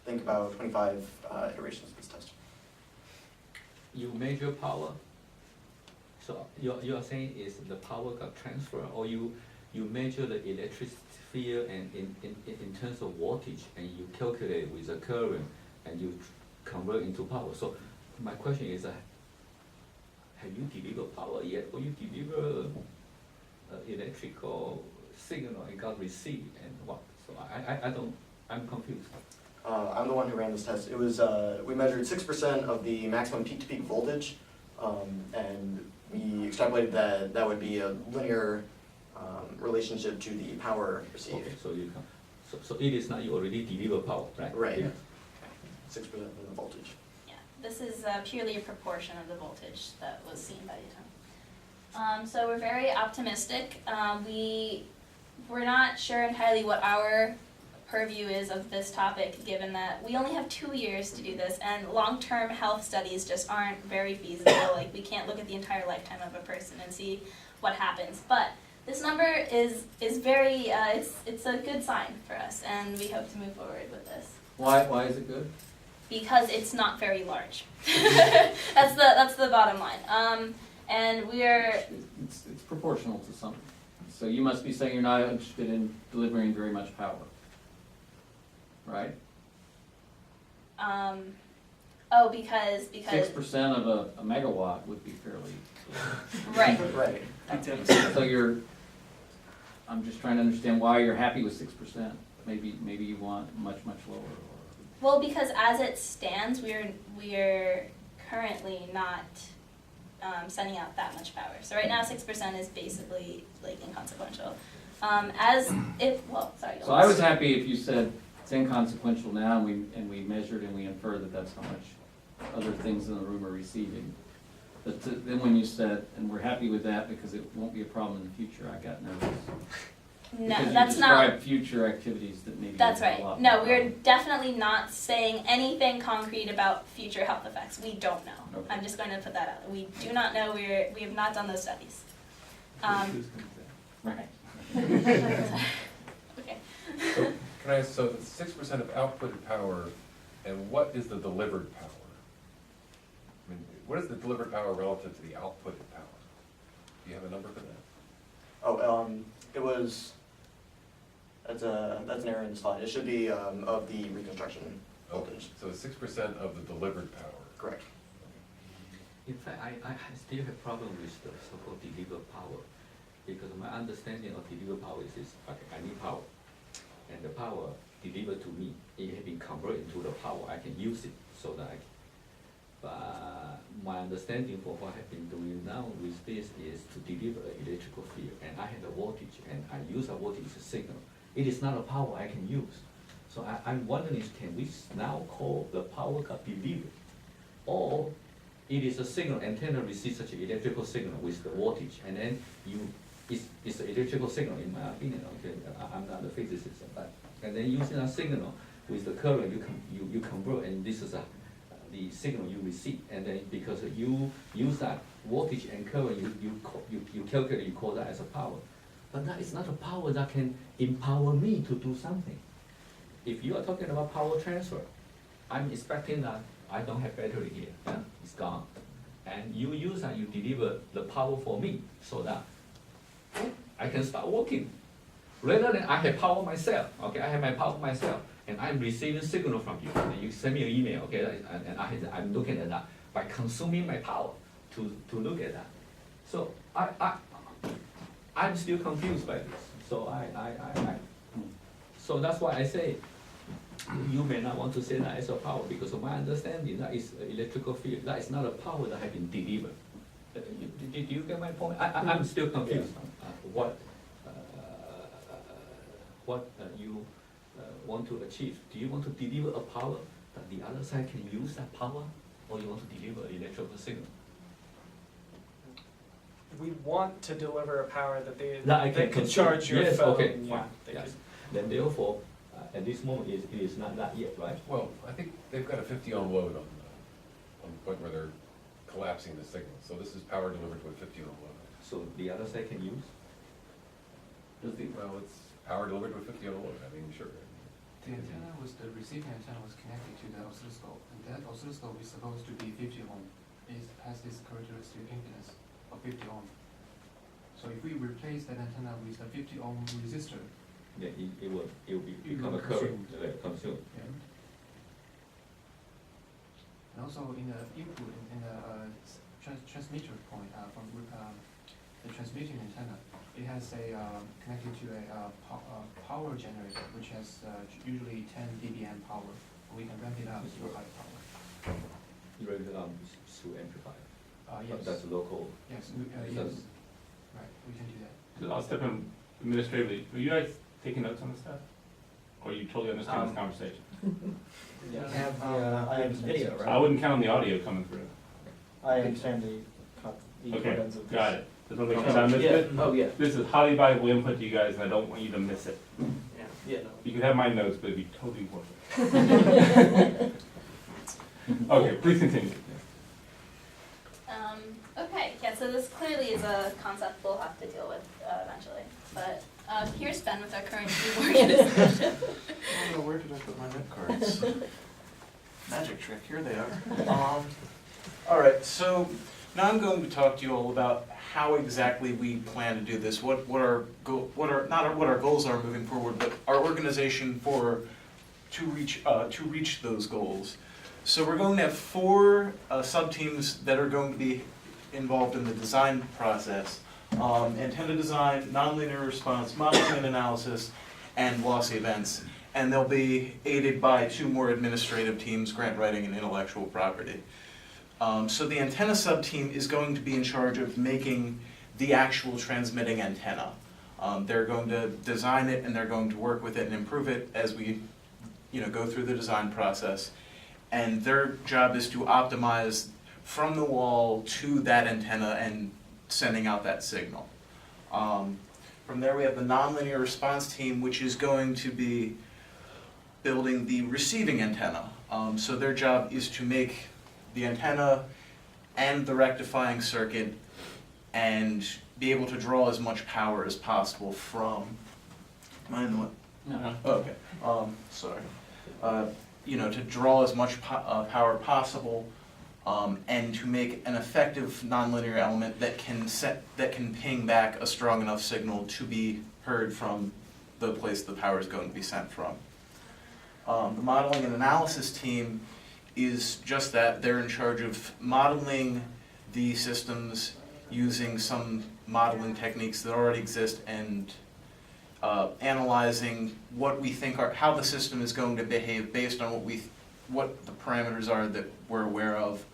think, about 25 iterations of this test. You measure power, so you are saying is the power got transferred, or you measure the electric field and in terms of voltage, and you calculate with the current, and you convert into power. So my question is, have you delivered power yet, or you deliver electrical signal and got received, and what? So I'm confused. I'm the one who ran this test. It was, we measured 6% of the maximum peak-to-peak voltage, and we extrapolated that that would be a linear relationship to the power received. Okay, so you can, so it is not you already deliver power, right? Right. 6% of the voltage. This is purely a proportion of the voltage that was seen by the antenna. So we're very optimistic. We're not sure entirely what our purview is of this topic, given that we only have 2 years to do this, and long-term health studies just aren't very feasible. Like, we can't look at the entire lifetime of a person and see what happens. But this number is very, it's a good sign for us, and we hope to move forward with this. Why is it good? Because it's not very large. That's the bottom line. And we're, It's proportional to something. So you must be saying you're not interested in delivering very much power, right? because 6% of a megawatt would be fairly. right. Right. So I'm just trying to understand why you're happy with 6%. Maybe you want much lower. Well, because as it stands, we're currently not sending out that much power. So right now, 6% is basically like inconsequential. So I was happy if you said it's inconsequential now, and we measured and we inferred that that's how much other things in the room are receiving. But then when you said, and we're happy with that because it won't be a problem in the future, I got nervous. No, Because that's you not. described future activities that maybe. That's have a right. lot No, more we're problem. definitely not saying anything concrete about future health effects. We don't know. Okay. I'm just going to put that out. We do not know. We have not done those studies. Right. Okay. So, can I ask, so the 6% of outputted power, and what is the delivered power? I mean, what is the delivered power relative to the outputted power? Do you have a number for that? Oh, it was, that's an error in the slide. It should be of the reconstruction voltage. So 6% of the delivered power. Correct. In fact, I still have problem with the so-called delivered power, because my understanding of delivered power is okay, I need power, and the power delivered to me, it has been converted into the power, I can use it, so that but my understanding for what I've been doing now with this is to deliver electrical field, and I have a voltage, and I use a voltage signal. It is not a power I can use. So I'm wondering, can we now call the power got delivered? Or it is a signal, antenna receives such an electrical signal with the voltage, and then it's an electrical signal in my opinion, okay, I'm not a physicist, but, and then using a signal with the current, you convert, and this is the signal you receive, and then because you use that voltage and current, you calculate, you call that as a power. But that is not a power that can empower me to do something. If you are talking about power transfer, I'm expecting that I don't have battery here, yeah? It's gone. And you use that, you deliver the power for me, so that I can start working. Rather than I have power myself, okay, I have my power myself, and I'm receiving signal from you, and you send me an email, okay, and I'm looking at that by consuming my power to look at that. So I'm still confused by this. So so that's why I say you may not want to say that as a power, because of my understanding that is electrical field. That is not a power that has been delivered. Did you get my point? I'm still confused on what you want to achieve. Do you want to deliver a power that the other side can use that power, or you want to deliver an electrical signal? We want to deliver a power that they That can charge your yes, phone. okay, Yeah, fine, they yes. can- Then therefore, at this moment, it is not that yet, right? Well, I think they've got a 50 ohm load on the point where they're collapsing the signal. So this is power delivered to a 50 ohm load. So the other side can use? Well, it's power delivered to a 50 ohm load. I mean, sure. The antenna the receiving antenna was connected to the oscilloscope, and that oscilloscope is supposed to be 50 ohm. It has this characteristic impedance of 50 ohm. So if we replace that antenna with a 50 ohm resistor, Then it will become will a current, consume. consumed. yeah. And also in the input, in the transmitter point from the transmitting antenna, it has a connected to a power generator, which has usually 10 dBm power. We can ramp it up to a high power. Rated through amplifier. Yes. But that's local. Yes. It Yes. does- Right. We can do that. So I'll step in administratively. Were you guys taking notes on this stuff? Or you totally understand this conversation? We have the video, I right? wouldn't count on the audio coming through. I understand the Okay, importance of this. got it. Just want to make sure I missed it. Oh, yeah. This is highly valuable input to you guys, and I don't want you to miss it. Yeah. You can have my notes, but it'd be totally worth it. Okay, please continue. Okay, yeah, so this clearly is a concept we'll have to deal with eventually. But here's Ben with our current team organization. I don't know, where did I put my note cards? Magic trick, here they are. All right, so now I'm going to talk to you all about how exactly we plan to do this, what our goals are moving forward, but our organization to reach those goals. So we're going to have 4 sub-teams that are going to be involved in the design process. Antenna design, nonlinear response, modeling and analysis, and lossy events. And they'll be aided by 2 more administrative teams, grant writing and intellectual property. So the antenna sub-team is going to be in charge of making the actual transmitting antenna. They're going to design it and they're going to work with it and improve it as we go through the design process. And their job is to optimize from the wall to that antenna and sending out that signal. From there we have the nonlinear response team, which is going to be building the receiving antenna. So their job is to make the antenna and the rectifying circuit and be able to draw as much power as possible from, No. okay, sorry. To draw as much power possible and to make an effective nonlinear element that can ping back a strong enough signal to be heard from the place the power is going to be sent from. The modeling and analysis team is just that. They're in charge of modeling the systems using some modeling techniques that already exist and analyzing what we think how the system is going to behave based on what the parameters are that we're aware of,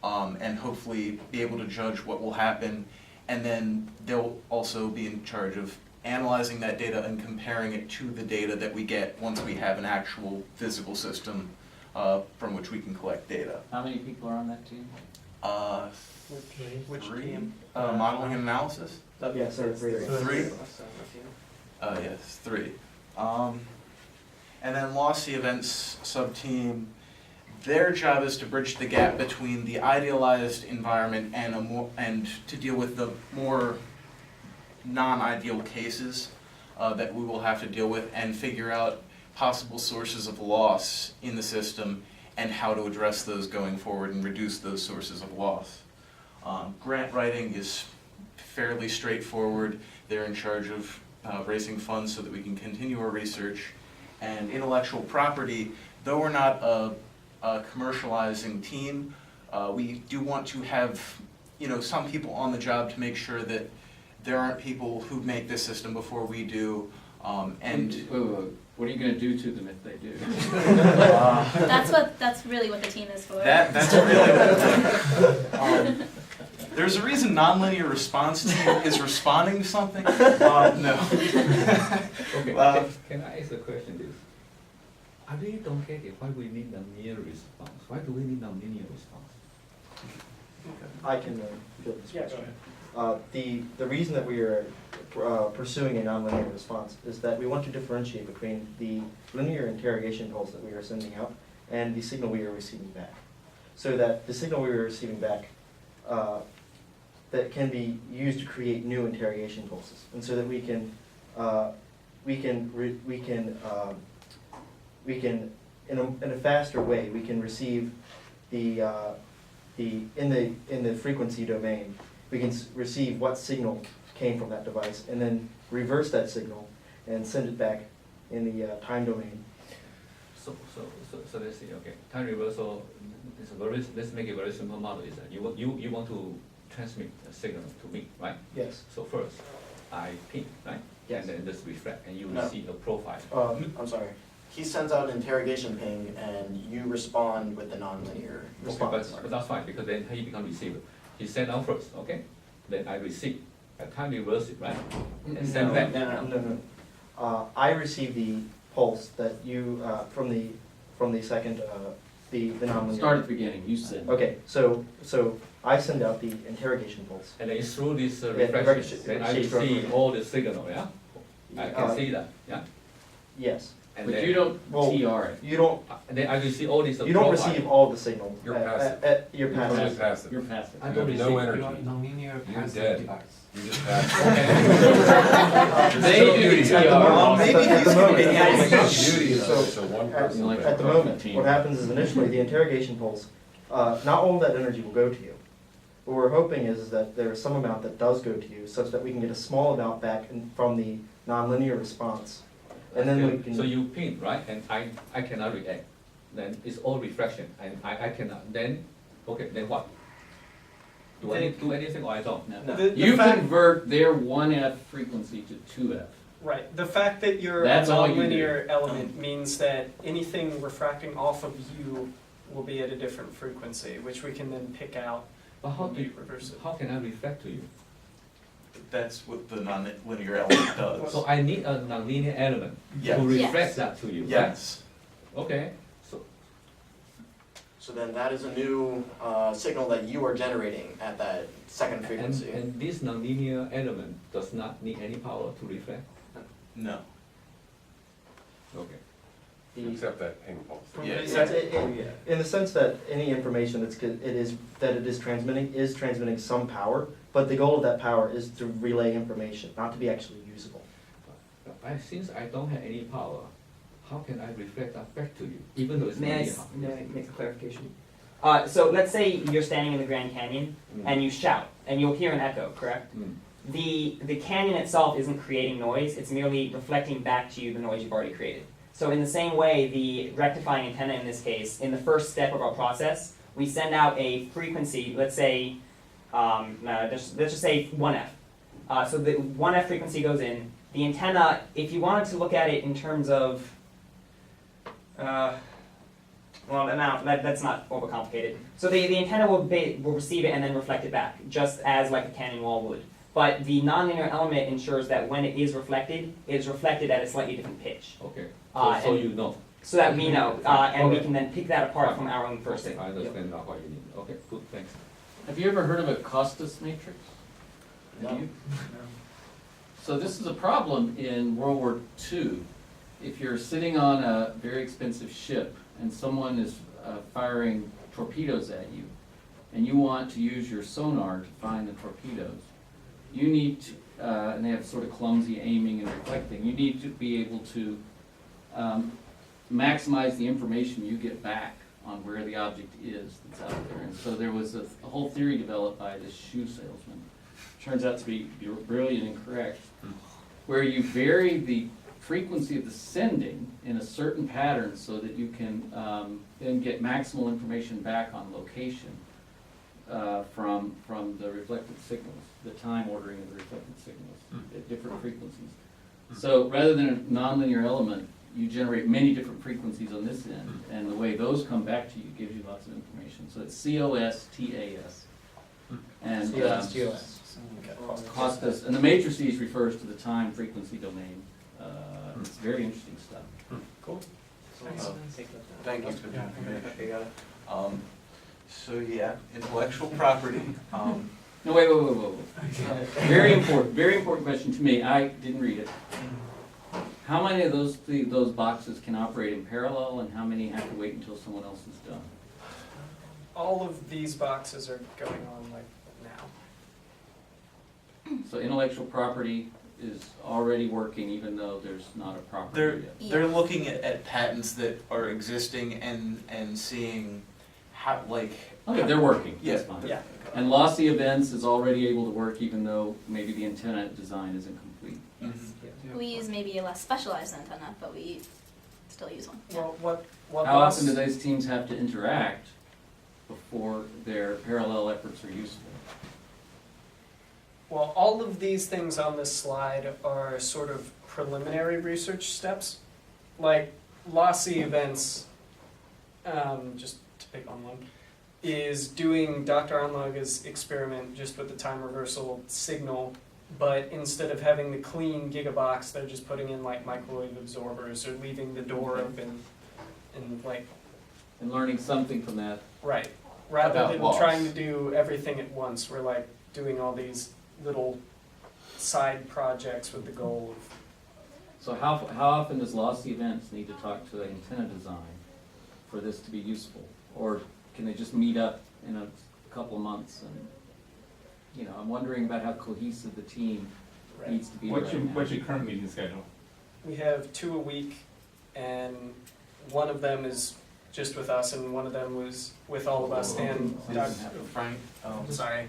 and hopefully be able to judge what will happen. And then they'll also be in charge of analyzing that data and comparing it to the data that we get once we have an actual physical system from which we can collect data. How many people are on that team? Which 3. team? Modeling and analysis? Yeah, so 3. 3? Yes, 3. And then lossy events sub-team, their job is to bridge the gap between the idealized environment and to deal with the more non-ideal cases that we will have to deal with and figure out possible sources of loss in the system and how to address those going forward and reduce those sources of loss. Grant writing is fairly straightforward. They're in charge of raising funds so that we can continue our research. And intellectual property, though we're not a commercializing team, we do want to have some people on the job to make sure that there aren't people who make this system before we do. Wait. What are you going to do to them if they do? That's really what the team is for. That's really there's a reason nonlinear response team is responding to something. No. Okay, can I ask a question? This I really don't get it. Why we need nonlinear response? Why do we need nonlinear response? I can field this Yeah, question. go ahead. The reason that we are pursuing a nonlinear response is that we want to differentiate between the linear interrogation pulse that we are sending out and the signal we are receiving back. So that the signal we are receiving back that can be used to create new interrogation pulses, and so that we can in a faster way we can receive in the frequency domain, we can receive what signal came from that device and then reverse that signal and send it back in the time domain. So let's see. Okay, time reversal is let's make a very simple model. Is that you want to transmit a signal to me, right? Yes. So first, I ping, right? Yes. And then this reflect, and you No. receive a profile. I'm sorry. He sends out an interrogation ping, and you respond with the nonlinear response. Okay, but that's fine, because then he becomes receiver. He send out first, okay? Then I receive. I time reverse it, right? And send back. No. I receive the pulse that you, from the second, the nonlinear. Start at the beginning, you said. Okay, so I send out the interrogation pulse. And then through this Yeah, reflections, then I shaped see roughly. all the signal, yeah? I can see that, yeah? Yes. And But then, you don't Well, TR it. You don't, then I will see all these. you don't profile. receive all the signal. You're passive. You're You're totally passive. passive. You're passive. I You don't have no receive energy. your nonlinear You're passive dead. device. You're just passive. They do At the TR. moment, maybe at the moment, Beauty is So, it's a one-person like thing. At the moment, what happens is initially, the interrogation pulse, not all of that energy will go to you. What we're hoping is that there is some amount that does go to you, such that we can get a small amount back from the nonlinear response. And then we can. So you pin, right, and I cannot react, then it's all reflection, and I cannot, then, okay, then what? Do I need to do anything or I don't? No. The You fact- convert their 1F frequency to 2F. Right, the fact that you're a That's all you do. nonlinear element means that anything refracting off of you will be at a different frequency, which we can then pick out But how when do we you, reverse it. how can I reflect to you? That's what the nonlinear element does. So I need a nonlinear element Yes. to reflect Yes. that to you, right? Yes. Okay, so, So then that is a new signal that you are generating at that second frequency. and this nonlinear element does not need any power to reflect? No. Okay. the- Except that ping pulse. Yeah. In the sense that any information that it is transmitting some power, but the goal of that power is to relay information, not to be actually usable. Since I don't have any power, how can I reflect that back to you, even though it's May I, nonlinear? may I make a clarification? So let's say you're standing in the Grand Canyon and you shout, and you'll hear an echo, correct? Mm. The canyon itself isn't creating noise, it's merely reflecting back to you the noise you've already created. So in the same way, the rectifying antenna in this case, in the first step of our process, we send out a frequency, let's say, let's just say 1F. So the 1F frequency goes in. The antenna, if you wanted to look at it in terms of, well, now that's not overcomplicated. So the antenna will receive it and then reflect it back, just as like a canyon wall would. But the nonlinear element ensures that when it is reflected at a slightly different pitch. Okay, Uh, so and- you know. So that we know, and we Okay. can then pick that apart from our own Okay, person. I understand now what you need. Okay, good, thanks. Have you ever heard of a Costas matrix? No. Have you? So this is a problem in World War II. If you're sitting on a very expensive ship and someone is firing torpedoes at you, and you want to use your sonar to find the torpedoes, you need to, and they have sort of clumsy aiming and reflecting, you need to be able to maximize the information you get back on where the object is that's out there. And so there was a whole theory developed by this shoe salesman. Turns out to be brilliant and correct, where you vary the frequency of the sending in a certain pattern so that you can then get maximal information back on location from the reflected signals, the time ordering of the reflected signals at different frequencies. So rather than a nonlinear element, you generate many different frequencies on this end, and the way those come back to you gives you lots of information. So it's COSTAS. And Costas, and the matrices refers to the time frequency domain. It's very interesting stuff. Cool. Thank you for the information. So yeah, intellectual property. No, wait. Very important question to me. I didn't read it. How many of those boxes can operate in parallel, and how many have to wait until someone else is done? All of these boxes are going on like now. So intellectual property is already working, even though there's not a property They're yet. they're looking at patents that are existing and seeing how Okay, they're working. Yeah. That's fine. Yeah. And lossy events is already able to work, even though maybe the antenna design isn't complete. We use maybe a less specialized antenna, but we still use one. Yeah. Well, what How loss? often do those teams have to interact before their parallel efforts are useful? Well, all of these things on this slide are sort of preliminary research steps. Like lossy events, just to pick on one, is doing Dr. Anlaga's experiment just with the time reversal signal but instead of having the clean gigabox, they're just putting in like microwave absorbers or leaving the door open and like, And learning something from that. right. Rather About than loss. trying to do everything at once, we're like doing all these little side projects with the goal of, So how often does Lost Events need to talk to the antenna design for this to be useful? Or can they just meet up in a couple of months and, you know, I'm wondering about how cohesive the team right. needs to be What's right now. your current meeting schedule? We have 2 a week, and one of them is just with us, and one of them was with all of us, and Frank, sorry.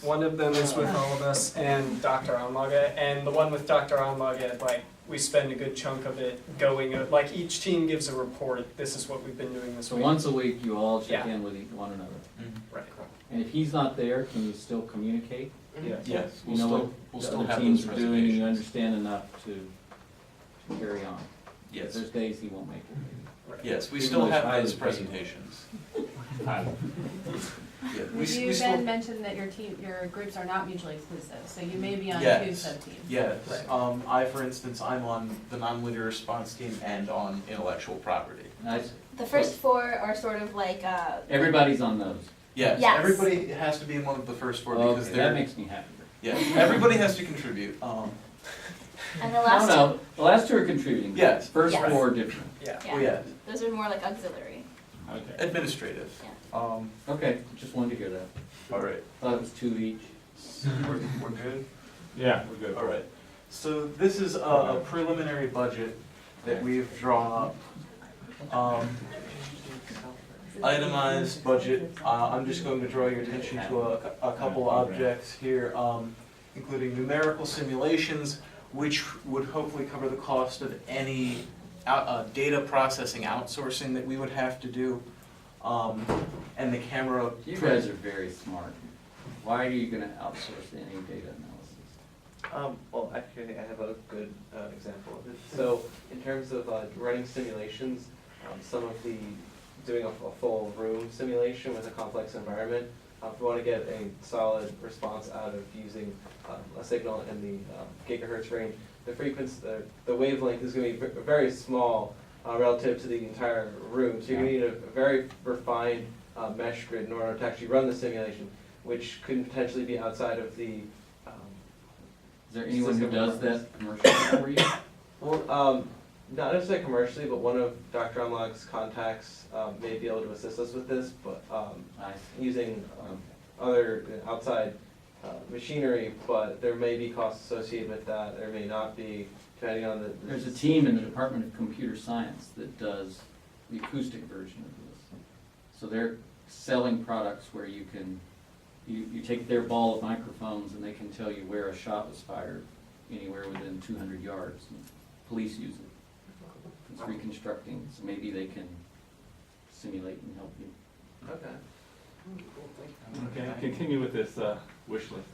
One of them is with all of us and Dr. Anmaga, and the one with Dr. Anmaga, like, we spend a good chunk of it going, like, each team gives a report, this is what we've been doing this So week. once a week, you all check Yeah. in with one another. Right. And if he's not there, can you still communicate? yes, You know what we'll the still other have teams those are doing, and you presentations. understand enough to carry on. Yes, There's days he won't make it. Right. yes, we Even still though it's have highly those paid. presentations. Yeah, we Would you we still. then mention that your groups are not mutually exclusive, so you may be on Yes. 2 sub-teams? Yes, Right. for instance, I'm on the nonlinear response team and on intellectual property. Nice. The first 4 are sort of like, Everybody's on those. Yes, Yes. everybody has to be in one of the first 4 because Okay, they're, that makes me happier. yeah, everybody has to contribute. and the last No, the last 2 are contributing. Yes. First Yes. 4 are different. Yeah. two, Oh, yeah, yeah, those are more like auxiliary. Okay. administrative. Okay, just wanted to hear that. All right, Thought it was 2 each. we're good? Yeah, we're good. All right, so this is a preliminary budget that we've drawn up. Itemized budget, I'm just going to draw your attention to a couple objects here, including numerical simulations, which would hopefully cover the cost of any data processing outsourcing that we would have to do, and the camera. You guys are very smart. Why are you gonna outsource any data analysis? Well, actually, I have a good example of it. So, in terms of running simulations, some of the doing a full room simulation with a complex environment, if we want to get a solid response out of using a signal in the gigahertz range, the frequency, the wavelength is going to be very small relative to the entire room. So you're going to need a very refined mesh grid in order to actually run the simulation, which could potentially be outside of the Is there anyone who does that commercially for you? well, not necessarily commercially, but one of Dr. Unlock's contacts may be able to assist us with this, but Nice. using other outside machinery, but there may be costs associated with that, there may not be, depending on the. There's a team in the Department of Computer Science that does the acoustic version of this. So they're selling products where you can, you take their ball of microphones and they can tell you where a shot was fired anywhere within 200 yards. And police use it. It's reconstructing, so maybe they can simulate and help you. Okay. Okay, continue with this wish list.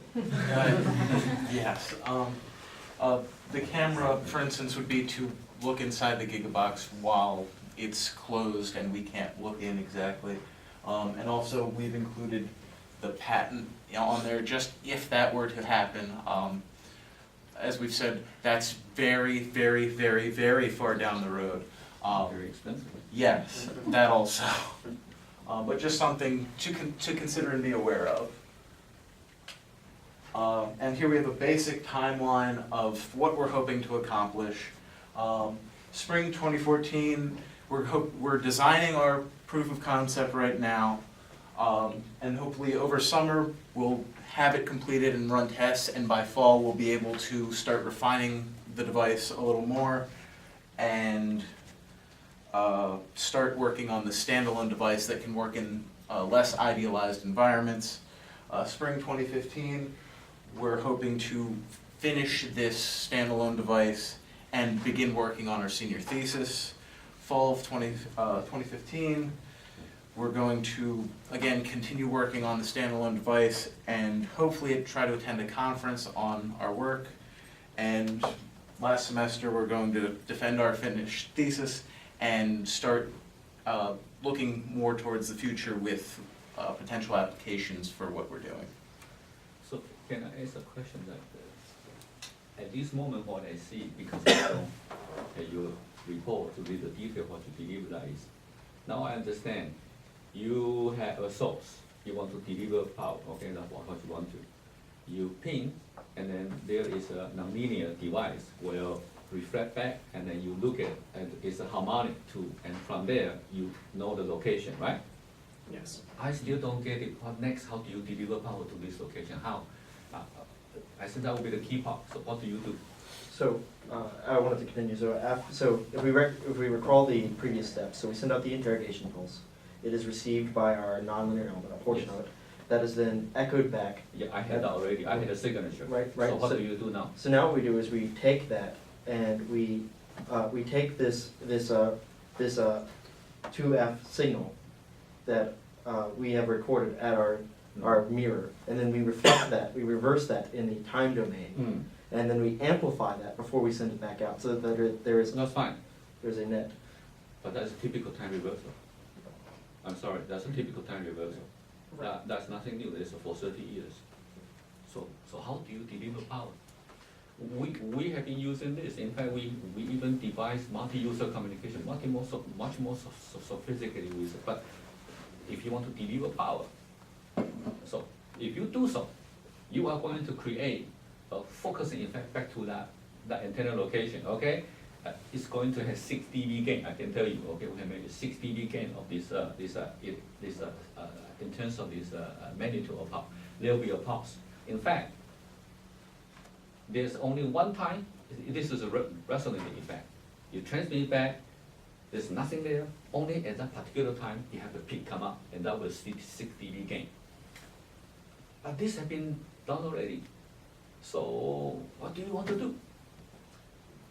Yes, the camera, for instance, would be to look inside the gigabox while it's closed and we can't look in exactly. And also, we've included the patent on there, just if that were to happen. As we've said, that's very, very, very, very far down the road. Very expensive. Yes, that also. But just something to consider and be aware of. And here we have a basic timeline of what we're hoping to accomplish. Spring 2014, we're designing our proof of concept right now. And hopefully over summer, we'll have it completed and run tests, and by fall, we'll be able to start refining the device a little more and start working on the standalone device that can work in less idealized environments. Spring 2015, we're hoping to finish this standalone device and begin working on our senior thesis. Fall of 2015, we're going to, again, continue working on the standalone device and hopefully try to attend a conference on our work. And last semester, we're going to defend our finished thesis and start looking more towards the future with potential applications for what we're doing. So can I ask a question that, at this moment what I see, because I don't at your report to read the detail what you deliver that is, now I understand, you have a source, you want to deliver power, okay, that's what you want to. You pin, and then there is a nonlinear device will reflect back, and then you look at, and it's a harmonic too, and from there, you know the location, right? Yes. I still don't get it, what next, how do you deliver power to this location, how? I think that will be the key part, so what do you do? So, I wanted to continue, so if we recall the previous steps, so we send out the interrogation pulse. It is received by our nonlinear element, a portion of it. That is then echoed back. Yeah, I had that already, I had a signature. Right. So what do you do now? So now what we do is we take that and we take this 2F signal that we have recorded at our mirror, and then we reflect that, we reverse that in the time domain, and then we amplify that before we send it back out, so that there is That's fine, there's a net. but that's a typical time reversal. I'm sorry, that's a typical time reversal. That's nothing new, it's for 30 years. So how do you deliver power? We have been using this, in fact, we even devise multi-user communication, much more sophisticated with it, but if you want to deliver power, so if you do so, you are going to create a focusing effect back to that antenna location, okay? It's going to have 6 dB gain, I can tell you, okay, we have made 6 dB gain of this in terms of this magnitude of power. There will be a pulse. In fact, there's only one time, this is a resonating effect. You transmit it back, there's nothing there, only at that particular time, you have a peak come up, and that was 6 dB gain. But this has been done already. So what do you want to do?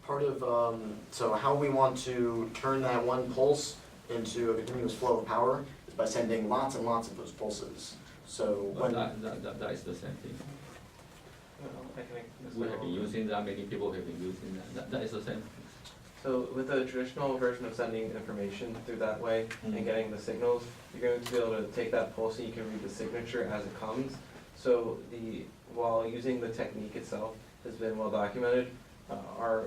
Part of, so how we want to turn that one pulse into a continuous flow of power is by sending lots and lots of those pulses. So Well, when, that is the same thing. I can make this We have been little- using that, many people have been using that, that is the same. So with the traditional version of sending information through that way and getting the signals, you're going to be able to take that pulse and you can read the signature as it comes. So while using the technique itself has been well documented, our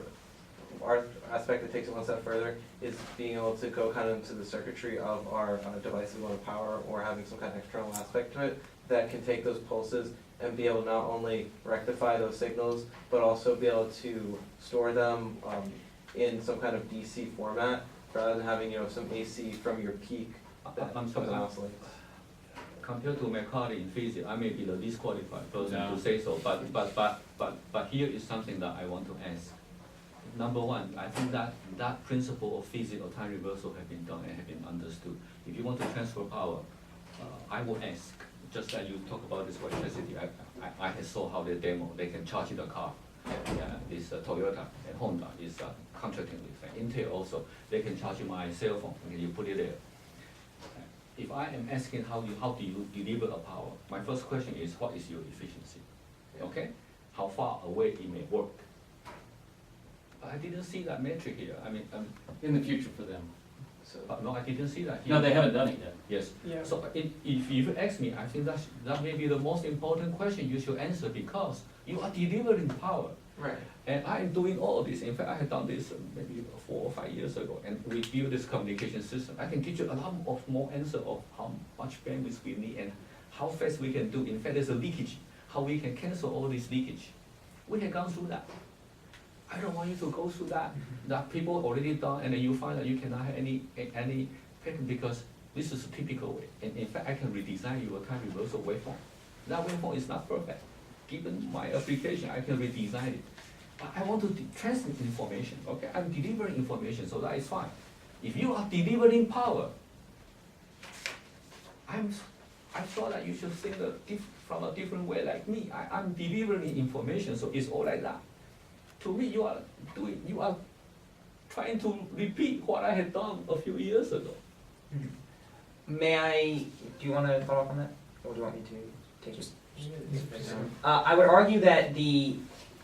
aspect that takes it one step further is being able to go kind of into the circuitry of our devices on power, or having some kind of external aspect to it that can take those pulses and be able to not only rectify those signals, but also be able to store them in some kind of DC format, rather than having, some AC from your peak that I'm sorry. oscillates. Compared to my colleague in physics, I may be the least qualified person No. to say so, but here is something that I want to ask. Number one, I think that principle of physics or time reversal have been done and have been understood. If you want to transfer power, I will ask, just that you talk about this for electricity, I saw how they demo, they can charge the car. This Toyota and Honda is contracting with Intel also, they can charge my cell phone, and you put it there. If I am asking how do you deliver the power, my first question is, what is your efficiency? Okay? How far away it may work? But I didn't see that metric here. I mean, In the future for them. So no, I didn't see that here. No, they haven't done it yet. Yes. Yeah. So if you ask me, I think that may be the most important question you should answer, because you are delivering power. right. And I am doing all of this. In fact, I had done this maybe 4 or 5 years ago, and we built this communication system. I can give you a lot of more answer of how much bandwidth we need and how fast we can do. In fact, there's a leakage, how we can cancel all this leakage. We have gone through that. I don't want you to go through that. That people already done, and then you find that you cannot have any pattern, because this is a typical way. And in fact, I can redesign your time reversal waveform. That waveform is not perfect. Given my application, I can redesign it. But I want to transmit information, okay? I'm delivering information, so that is fine. If you are delivering power, I thought that you should think from a different way like me. I'm delivering information, so it's all like that. To me, you are trying to repeat what I had done a few years ago. Do you want to follow up on that? Or do you want me to take it? Just- I would argue that the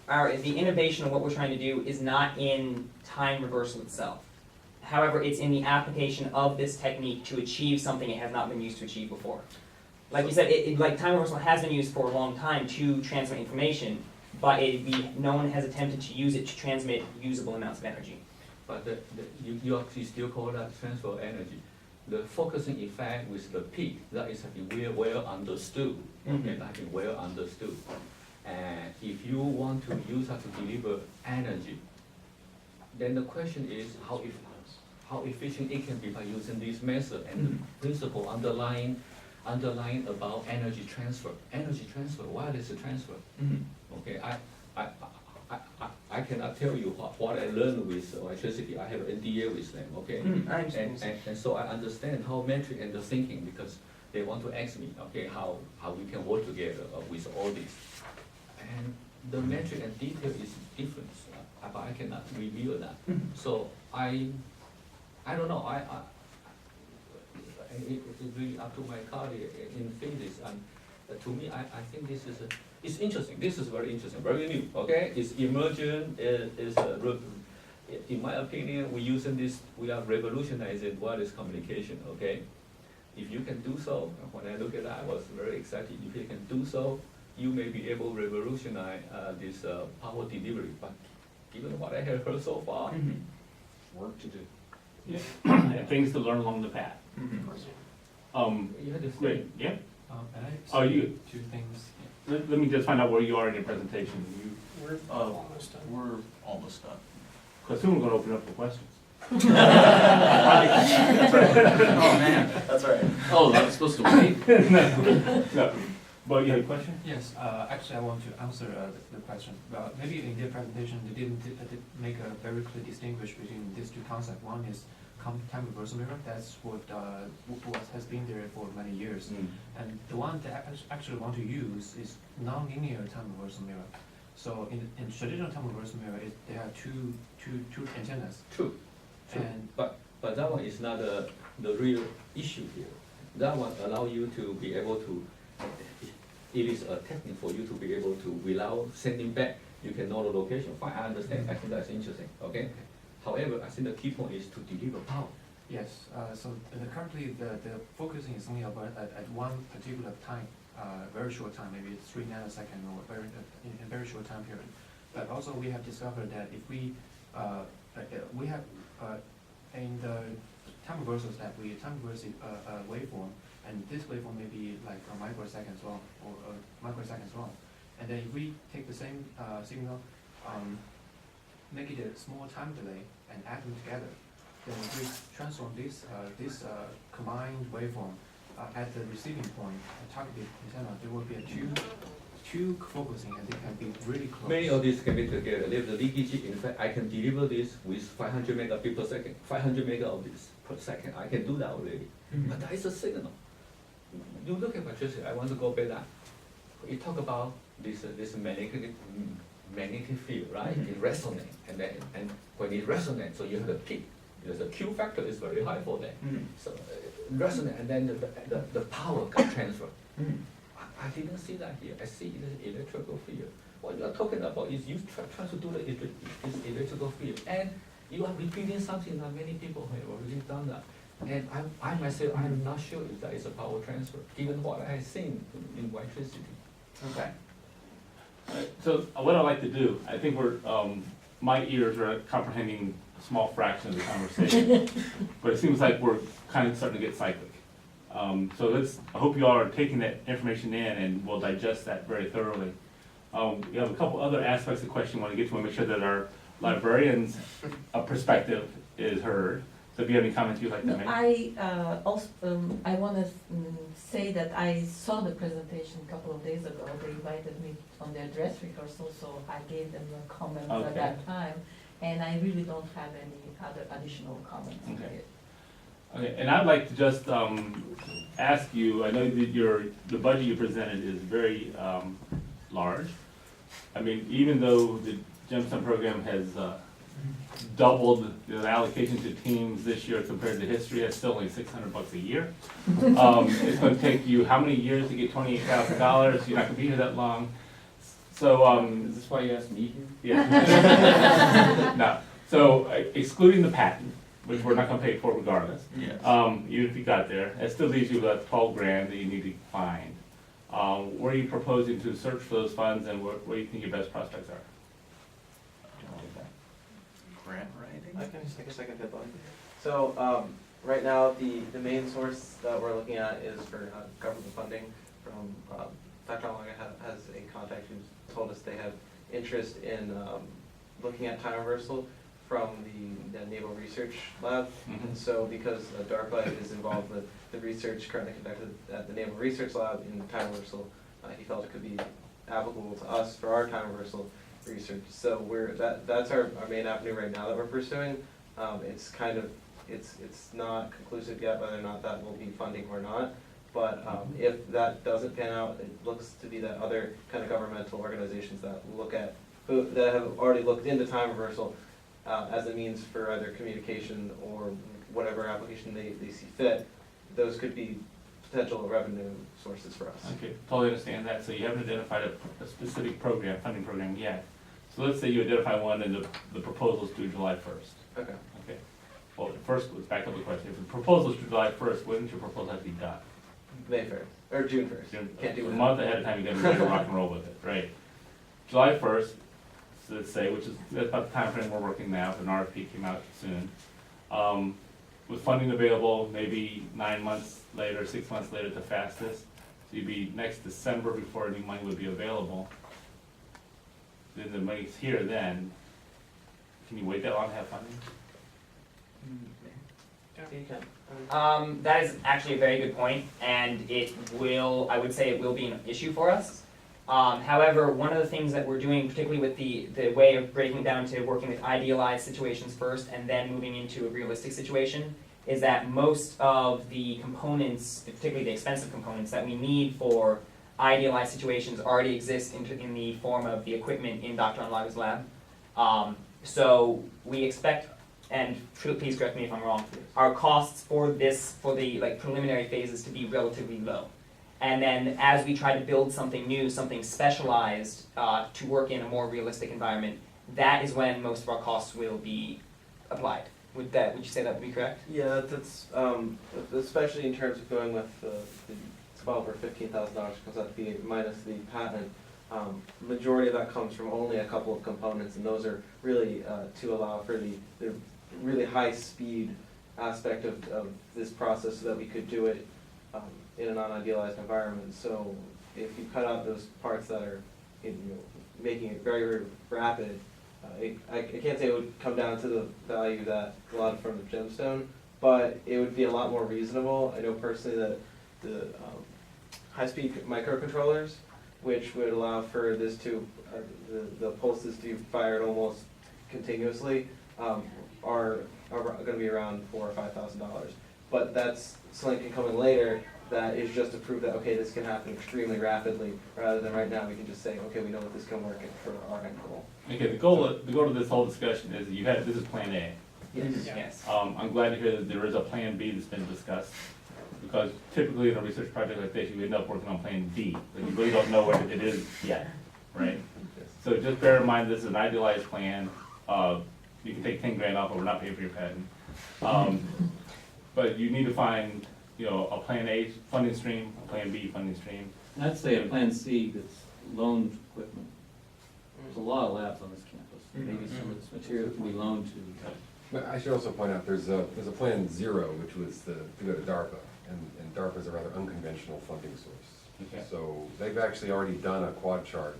innovation of what we're trying to do is not in time reversal itself. However, it's in the application of this technique to achieve something it has not been used to achieve before. Like you said, like time reversal has been used for a long time to transmit information, but no one has attempted to use it to transmit usable amounts of energy. But you actually still call that transfer energy. The focusing effect with the peak, that is well understood. Okay, that is well understood. And if you want to use that to deliver energy, then the question is how efficient it can be by using this method and the principle underlying about energy transfer. Energy transfer, wireless transfer. Okay, I cannot tell you what I learned with electricity. I have an NDA with them, okay? I understand. And so I understand how metric and the thinking, because they want to ask me, okay, how we can work together with all this. And the metric and detail is different, but I cannot reveal that. So I don't know, it's really up to my colleague in Thesis, and to me, I think this is it's interesting. This is very interesting, very new. Okay, it's emergent. In my opinion, we using this. We are revolutionizing wireless communication. Okay, if you can do so, when I look at that, I was very excited. If you can do so, you may be able to revolutionize this power delivery. But given what I have heard so far, work to do. Yeah. And things to learn along the path. You had to Great, yeah. And I Oh, you- two things. Let me just find out where you are in your presentation. We're almost done. We're almost done. Because soon we're going to open up for questions. Oh, man. That's right. Oh, I was supposed to wait? No. Well, you had a question? Yes, actually I want to answer the question. Maybe in their presentation, they didn't make a very clear distinguish between these two concepts. One is time reversal mirror, that's what has been there for many years. And the one that I actually want to use is non-linear time reversal mirror. So in traditional time reversal mirror, there are two antennas. True. And But that one is not the real issue here. That one allow you to be able to, it is a technique for you to be able to, without sending back, you can know the location. Fine, I understand. I think that's interesting. Okay. However, I think the key point is to deliver power. yes, so currently the focusing is only about at one particular time, very short time, maybe it's 3 nanoseconds or in a very short time period. But also we have discovered that if we have in the time reversals that we time reverse waveform, and this waveform may be like a microseconds long or microseconds long, and then if we take the same signal, make it a small time delay and add them together, then if we transform this combined waveform at the receiving point, targeted antenna, there will be a two focusing, and they can be really close. Many of these can be together. There's the leakage. In fact, I can deliver this with 500 megabit per second, 500 megabits per second. I can do that already. But that is a signal. You look at electricity. I want to go back. We talk about this magnetic field, right? It resonates, and when it resonates, so you have the peak. The Q factor is very high for that. So resonate, and then the power can transfer. I didn't see that here. I see it as electrical field. What you are talking about is you try to do this electrical field, and you are repeating something that many people have already done that. And I myself, I'm not sure if that is a power transfer, given what I have seen in electricity. Okay. So what I'd like to do, I think my ears are comprehending a small fraction of the conversation, but it seems like we're kind of starting to get cyclic. So I hope you all are taking that information in and will digest that very thoroughly. We have a couple other aspects of the question I want to get to. I want to make sure that our librarian's perspective is heard. So if you have any comments you'd like to make. I want to say that I saw the presentation a couple of days ago. They invited me on their dress rehearsal, so I gave them the comments at that time. And I really don't have any other additional comments. Okay. Okay, and I'd like to just ask you, I know that the budget you presented is very large. I mean, even though the Gemstone program has doubled the allocation to teams this year compared to history, it's still only $600 a year. It's going to take you how many years to get $28,000? You're not going to be here that long. So Is this why you asked me here? yeah. No. So excluding the patent, which we're not gonna pay for regardless. Yes. Even if you got there, it still leaves you about 12 grand that you need to find. Where are you proposing to search for those funds, and where do you think your best prospects are? Grant writing? I guess I can hit on. So, right now, the main source that we're looking at is for government funding from, Dr. Alonga has a contact who's told us they have interest in, looking at time reversal from the Naval Research Lab. And so because DARPA is involved with the research currently conducted at the Naval Research Lab in time reversal, he felt it could be applicable to us for our time reversal research. So that's our main avenue right now that we're pursuing. It's kind of, it's not conclusive yet whether or not that will be funding or not. But if that doesn't pan out, it looks to be that other kind of governmental organizations that look at, that have already looked into time reversal as a means for either communication or whatever application they see fit, those could be potential revenue sources for us. Okay, totally understand that. So you haven't identified a specific program, funding program yet. So let's say you identify one and the proposal's due July 1st. Okay. Okay. Well, first, let's back up the question. If the proposal's due July 1st, when does your proposal have to be done? May 1st, or June 1st. Can't do A it. month ahead of time, you gotta be ready to rock and roll with it, right? July 1st, so let's say, which is that's about the time frame we're working now, if an RFP came out soon. With funding available, maybe 9 months later, 6 months later at the fastest. So you'd be next December before any money would be available. Then the money's here then. Can you wait that long to have funding? You can. That is actually a very good point, and I would say it will be an issue for us. However, one of the things that we're doing, particularly with the way of breaking down to working with idealized situations first and then moving into a realistic situation, is that most of the components, particularly the expensive components that we need for idealized situations already exist in the form of the equipment in Dr. Onlaga's lab. So we expect, and please correct me if I'm wrong, our costs for the preliminary phases to be relatively low. And then as we try to build something new, something specialized to work in a more realistic environment, that is when most of our costs will be applied. Would you say that would be correct? Yeah, that's, especially in terms of going with the $12,000 or $15,000 comes out to be minus the patent. Majority of that comes from only a couple of components, and those are really to allow for the really high speed aspect of this process so that we could do it in a non-idealized environment. So if you cut out those parts that are making it very, very rapid, I can't say it would come down to the value that a lot from the Gemstone, but it would be a lot more reasonable. I know personally that the high-speed microcontrollers, which would allow for this to, the pulses to be fired almost continuously, are going to be around $4,000 or $5,000. But that's something coming later that is just to prove that, okay, this can happen extremely rapidly, rather than right now we can just say, okay, we know that this can work for our end goal. Okay, the goal of this whole discussion is that this is plan A. Yes. Yes. I'm glad to hear that there is a plan B that's been discussed, because typically in a research project like this, you end up working on plan D, but you really don't know what it is yet, right? So just bear in mind, this is an idealized plan. You can take 10 grand off, but we're not paying for your patent. But you need to find, a plan A funding stream, a plan B funding stream. And I'd say a plan C that's loaned equipment. There's a lot of labs on this campus. Maybe some of this material can be loaned to. But I should also point out, there's a plan 0, which was to go to DARPA, and DARPA is a rather unconventional funding source. Okay. So they've actually already done a quad chart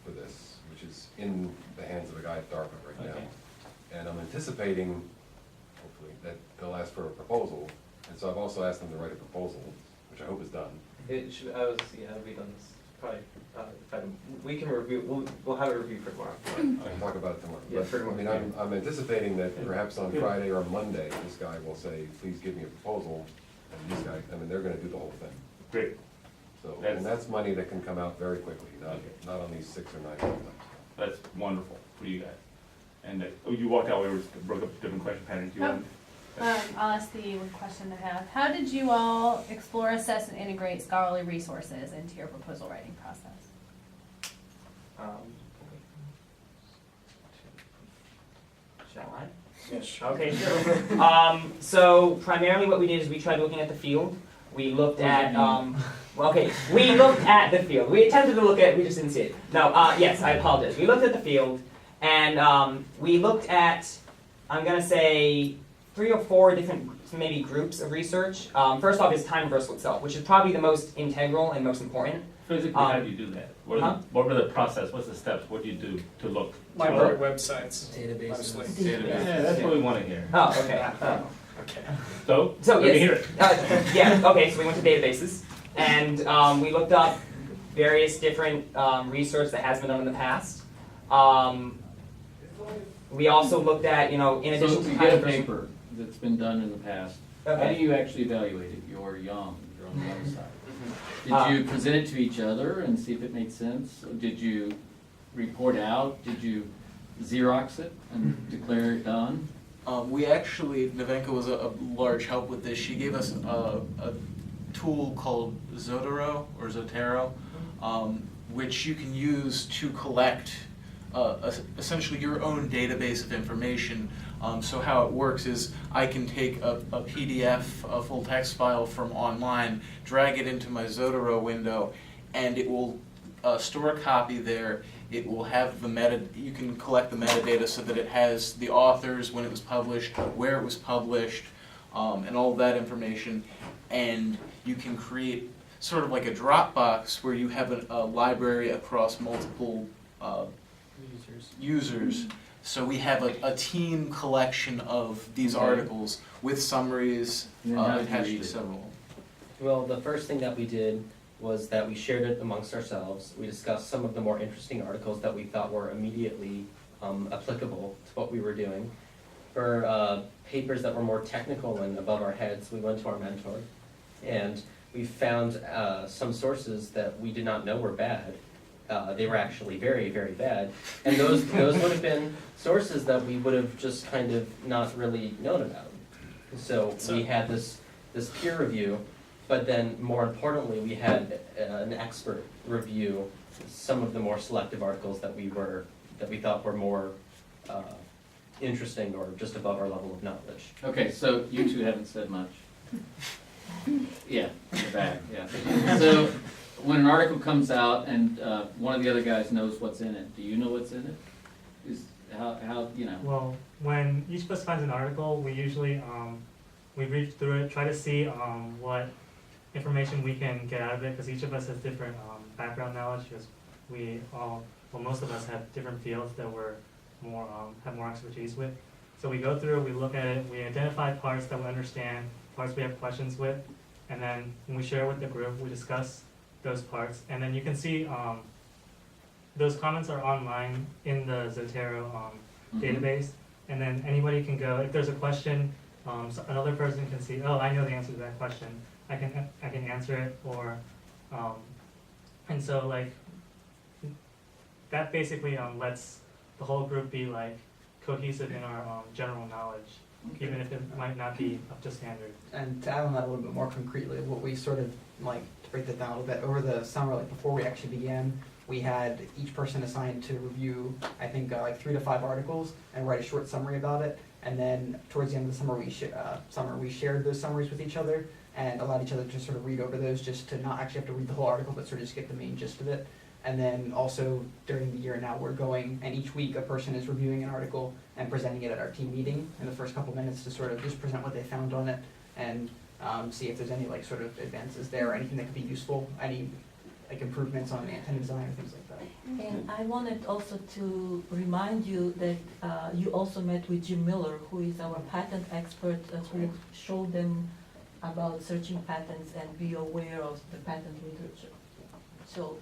for this, which is in the hands of a guy at DARPA right now. Okay. And I'm anticipating, hopefully, that they'll ask for a proposal, and so I've also asked them to write a proposal, which I hope is done. It should, it'll be done this probably, we can review, we'll have a review for tomorrow. I can talk about it tomorrow. Yeah, But, pretty I mean, much. I'm anticipating that perhaps on Friday or Monday, this guy will say, please give me a proposal, and these guys, they're gonna do the whole thing. Great. So, and that's money that can come out very quickly, not on these 6 or 9 months. That's wonderful for you guys. And you walked out, we broke up different question patterns. You want? I'll ask the one question I have. How did you all explore, assess, and integrate scholarly resources into your proposal writing process? Shall I? Okay, sure. So primarily what we did is we tried looking at the field. We looked at, we looked at the field. We attempted to look at, we just didn't see it. No, yes, I apologize. We looked at the field, and we looked at, I'm going to say, 3 or 4 different maybe groups of research. First off is time reversal itself, which is probably the most integral and most important. Physically, how do you do that? What were the process? What's the steps? What do you do to look? Library websites. Databases. Mostly. Database. Yeah, that's what we want to hear. Oh, okay. Okay. So So, let me yes. hear it. Yeah, okay, so we went to databases, and we looked up various different research that has been done in the past. We also looked at, in So addition to you kind get a of paper that's been done in the past. How do Okay. you actually evaluate it? You're young, you're on the young side. Uh, Did you present it to each other and see if it made sense? Did you report out? Did you Xerox it and declare it done? We actually, Nevenka was a large help with this. She gave us a tool called Zotero, which you can use to collect essentially your own database of information. So how it works is I can take a PDF, a full text file from online, drag it into my Zotero window, and it will store a copy there. It will have the you can collect the metadata so that it has the authors, when it was published, where it was published, and all of that information. And you can create sort of like a Dropbox where you have a library across multiple users. So we have a team collection of these articles with summaries And then how did you attached read to it? several. Well, the first thing that we did was that we shared it amongst ourselves. We discussed some of the more interesting articles that we thought were immediately applicable to what we were doing. For papers that were more technical and above our heads, we went to our mentor, and we found some sources that we did not know were bad. They were actually very, very bad, and those would have been sources that we would have just kind of not really known about. So we had this peer review, but then more importantly, we had an expert review some of the more selective articles that we thought were more interesting or just above our level of knowledge. Okay, so you two haven't said much. Yeah, in the back, yeah. So when an article comes out and one of the other guys knows what's in it, do you know what's in it? How you know? Well, when each of us finds an article, we usually we read through it, try to see what information we can get out of it, because each of us has different background knowledge, because most of us have different fields that we're have more expertise with. So we go through, we look at it, we identify parts that we understand, parts we have questions with, and then when we share with the group, we discuss those parts, and then you can see those comments are online in the Zotero database, and then anybody can go, if there's a question, so another person can see, oh, I know the answer to that question, I can answer it, or and so like that basically lets the whole group be like cohesive in our general knowledge, even if it might not be up to standard. And to add on that a little bit more concretely, what we sort of like to break that down a little bit, over the summer, like before we actually began, we had each person assigned to review, I think, like 3 to 5 articles and write a short summary about it. And then towards the end of the summer, we shared those summaries with each other and allowed each other to sort of read over those, just to not actually have to read the whole article, but sort of just get the main gist of it. And then also during the year now, we're going, and each week a person is reviewing an article and presenting it at our team meeting in the first couple minutes to sort of just present what they found on it and see if there's any like sort of advances there or anything that could be useful, any like improvements on antenna design or things like that. And I wanted also to remind you that you also met with Jim Miller, who is our patent expert, who showed them about searching patents and be aware of the patent literature. So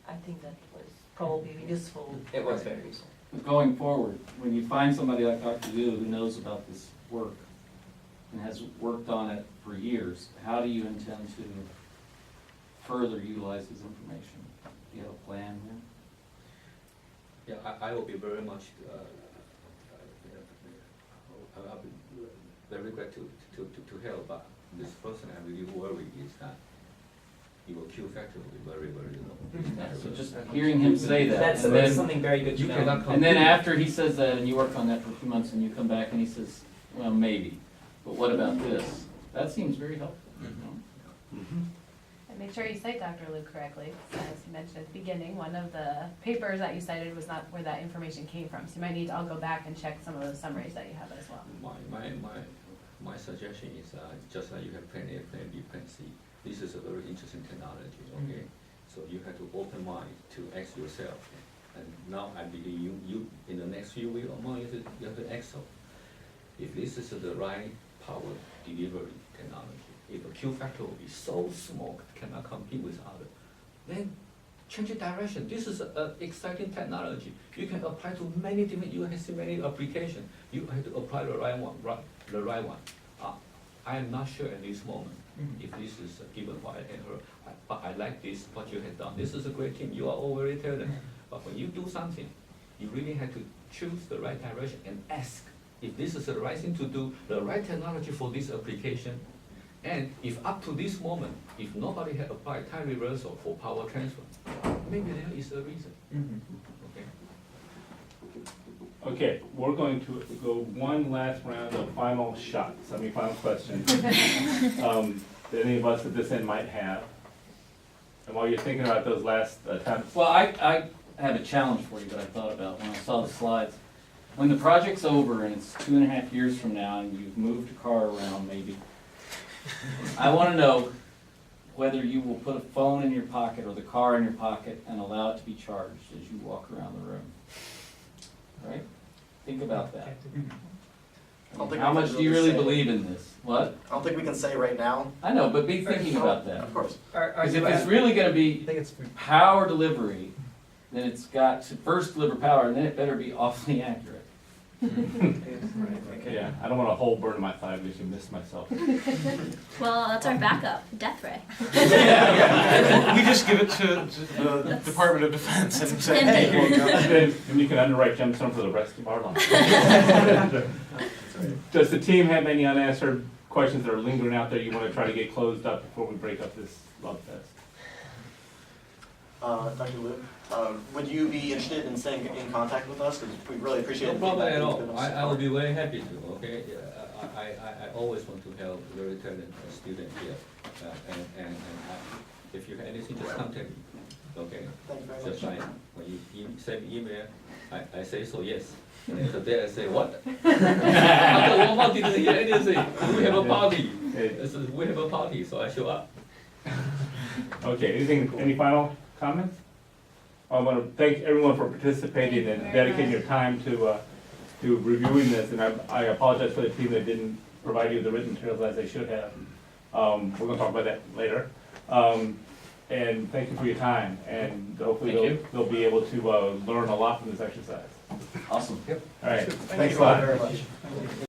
I think that was probably useful. It was very useful. Going forward, when you find somebody like Dr. Liu who knows about this work and has worked on it for years, how do you intend to further utilize his information? Do you have a plan here? Yeah, I will be very much, I'll be very glad to help, but this person I really worry is that your Q factor will be very, very low. So just hearing him say that, That's, and that's then, something very good to You know. cannot and then after he says that, and you work on that for a few months, and you come back and he says, well, maybe, but what about this? That seems very helpful. And make sure you cite Dr. Luke correctly. As you mentioned at the beginning, one of the papers that you cited was not where that information came from. So you might need to all go back and check some of those summaries that you have as well. My suggestion is just like you have plan A, plan B, plan C. This is a very interesting technology, okay? So you have to open mind to ask yourself. And now I believe you in the next few weeks or months, you have to ask so. If this is the right power delivery technology, if a Q factor will be so small, cannot compete with others, then change the direction. This is an exciting technology. You can apply to many different, you have many applications. You have to apply the right one, the right one. I am not sure at this moment if this is given what I heard, but I like this, what you have done. This is a great team. You are all very talented. But when you do something, you really have to choose the right direction and ask if this is the right thing to do, the right technology for this application. And if up to this moment, if nobody had applied time reversal for power transfer, maybe there is a reason. Okay. Okay, we're going to go one last round of final shots, final questions. That any of us at this end might have. And while you're thinking about those last attempts. Well, I have a challenge for you that I thought about when I saw the slides. When the project's over and it's 2.5 years from now and you've moved a car around maybe, I want to know whether you will put a phone in your pocket or the car in your pocket and allow it to be charged as you walk around the room. Right? Think about that. I don't think How we much can do you really really say. believe in this? What? I don't think we can say right now. I know, but be thinking about that. Of course. Because if it's really going to be power delivery, then it's got to first deliver power, and then it better be awfully accurate. Yeah, I don't want a hole burn in my thigh because you missed myself. Well, that's our backup, death ray. We just give it to the Department of Defense and say, Him. hey, here you go. Then you can underwrite Gemstone for the rest of our lives. Does the team have any unanswered questions that are lingering out there you want to try to get closed up before we break up this love fest? Dr. Luke, would you be interested in staying in contact with us? Because we really appreciate No the problem feedback at that all. you've given us I so will far. be very happy to, okay? I always want to help very talented student here. And if you have anything, just contact me, okay? Thank you very Just much. like when you send email, I say so, yes. And then today I say, what? After 1 month, didn't hear anything. We have a party. I said, we have a party, so I show up. Okay, any final comments? I want to thank everyone for participating and dedicating your time to reviewing this, and I apologize for the team that didn't provide you the written materials as they should have. We're going to talk about that later. And thank you for your time, and hopefully they'll be able to learn a lot from this exercise. Awesome. All right, Thank thanks you a all lot. very much.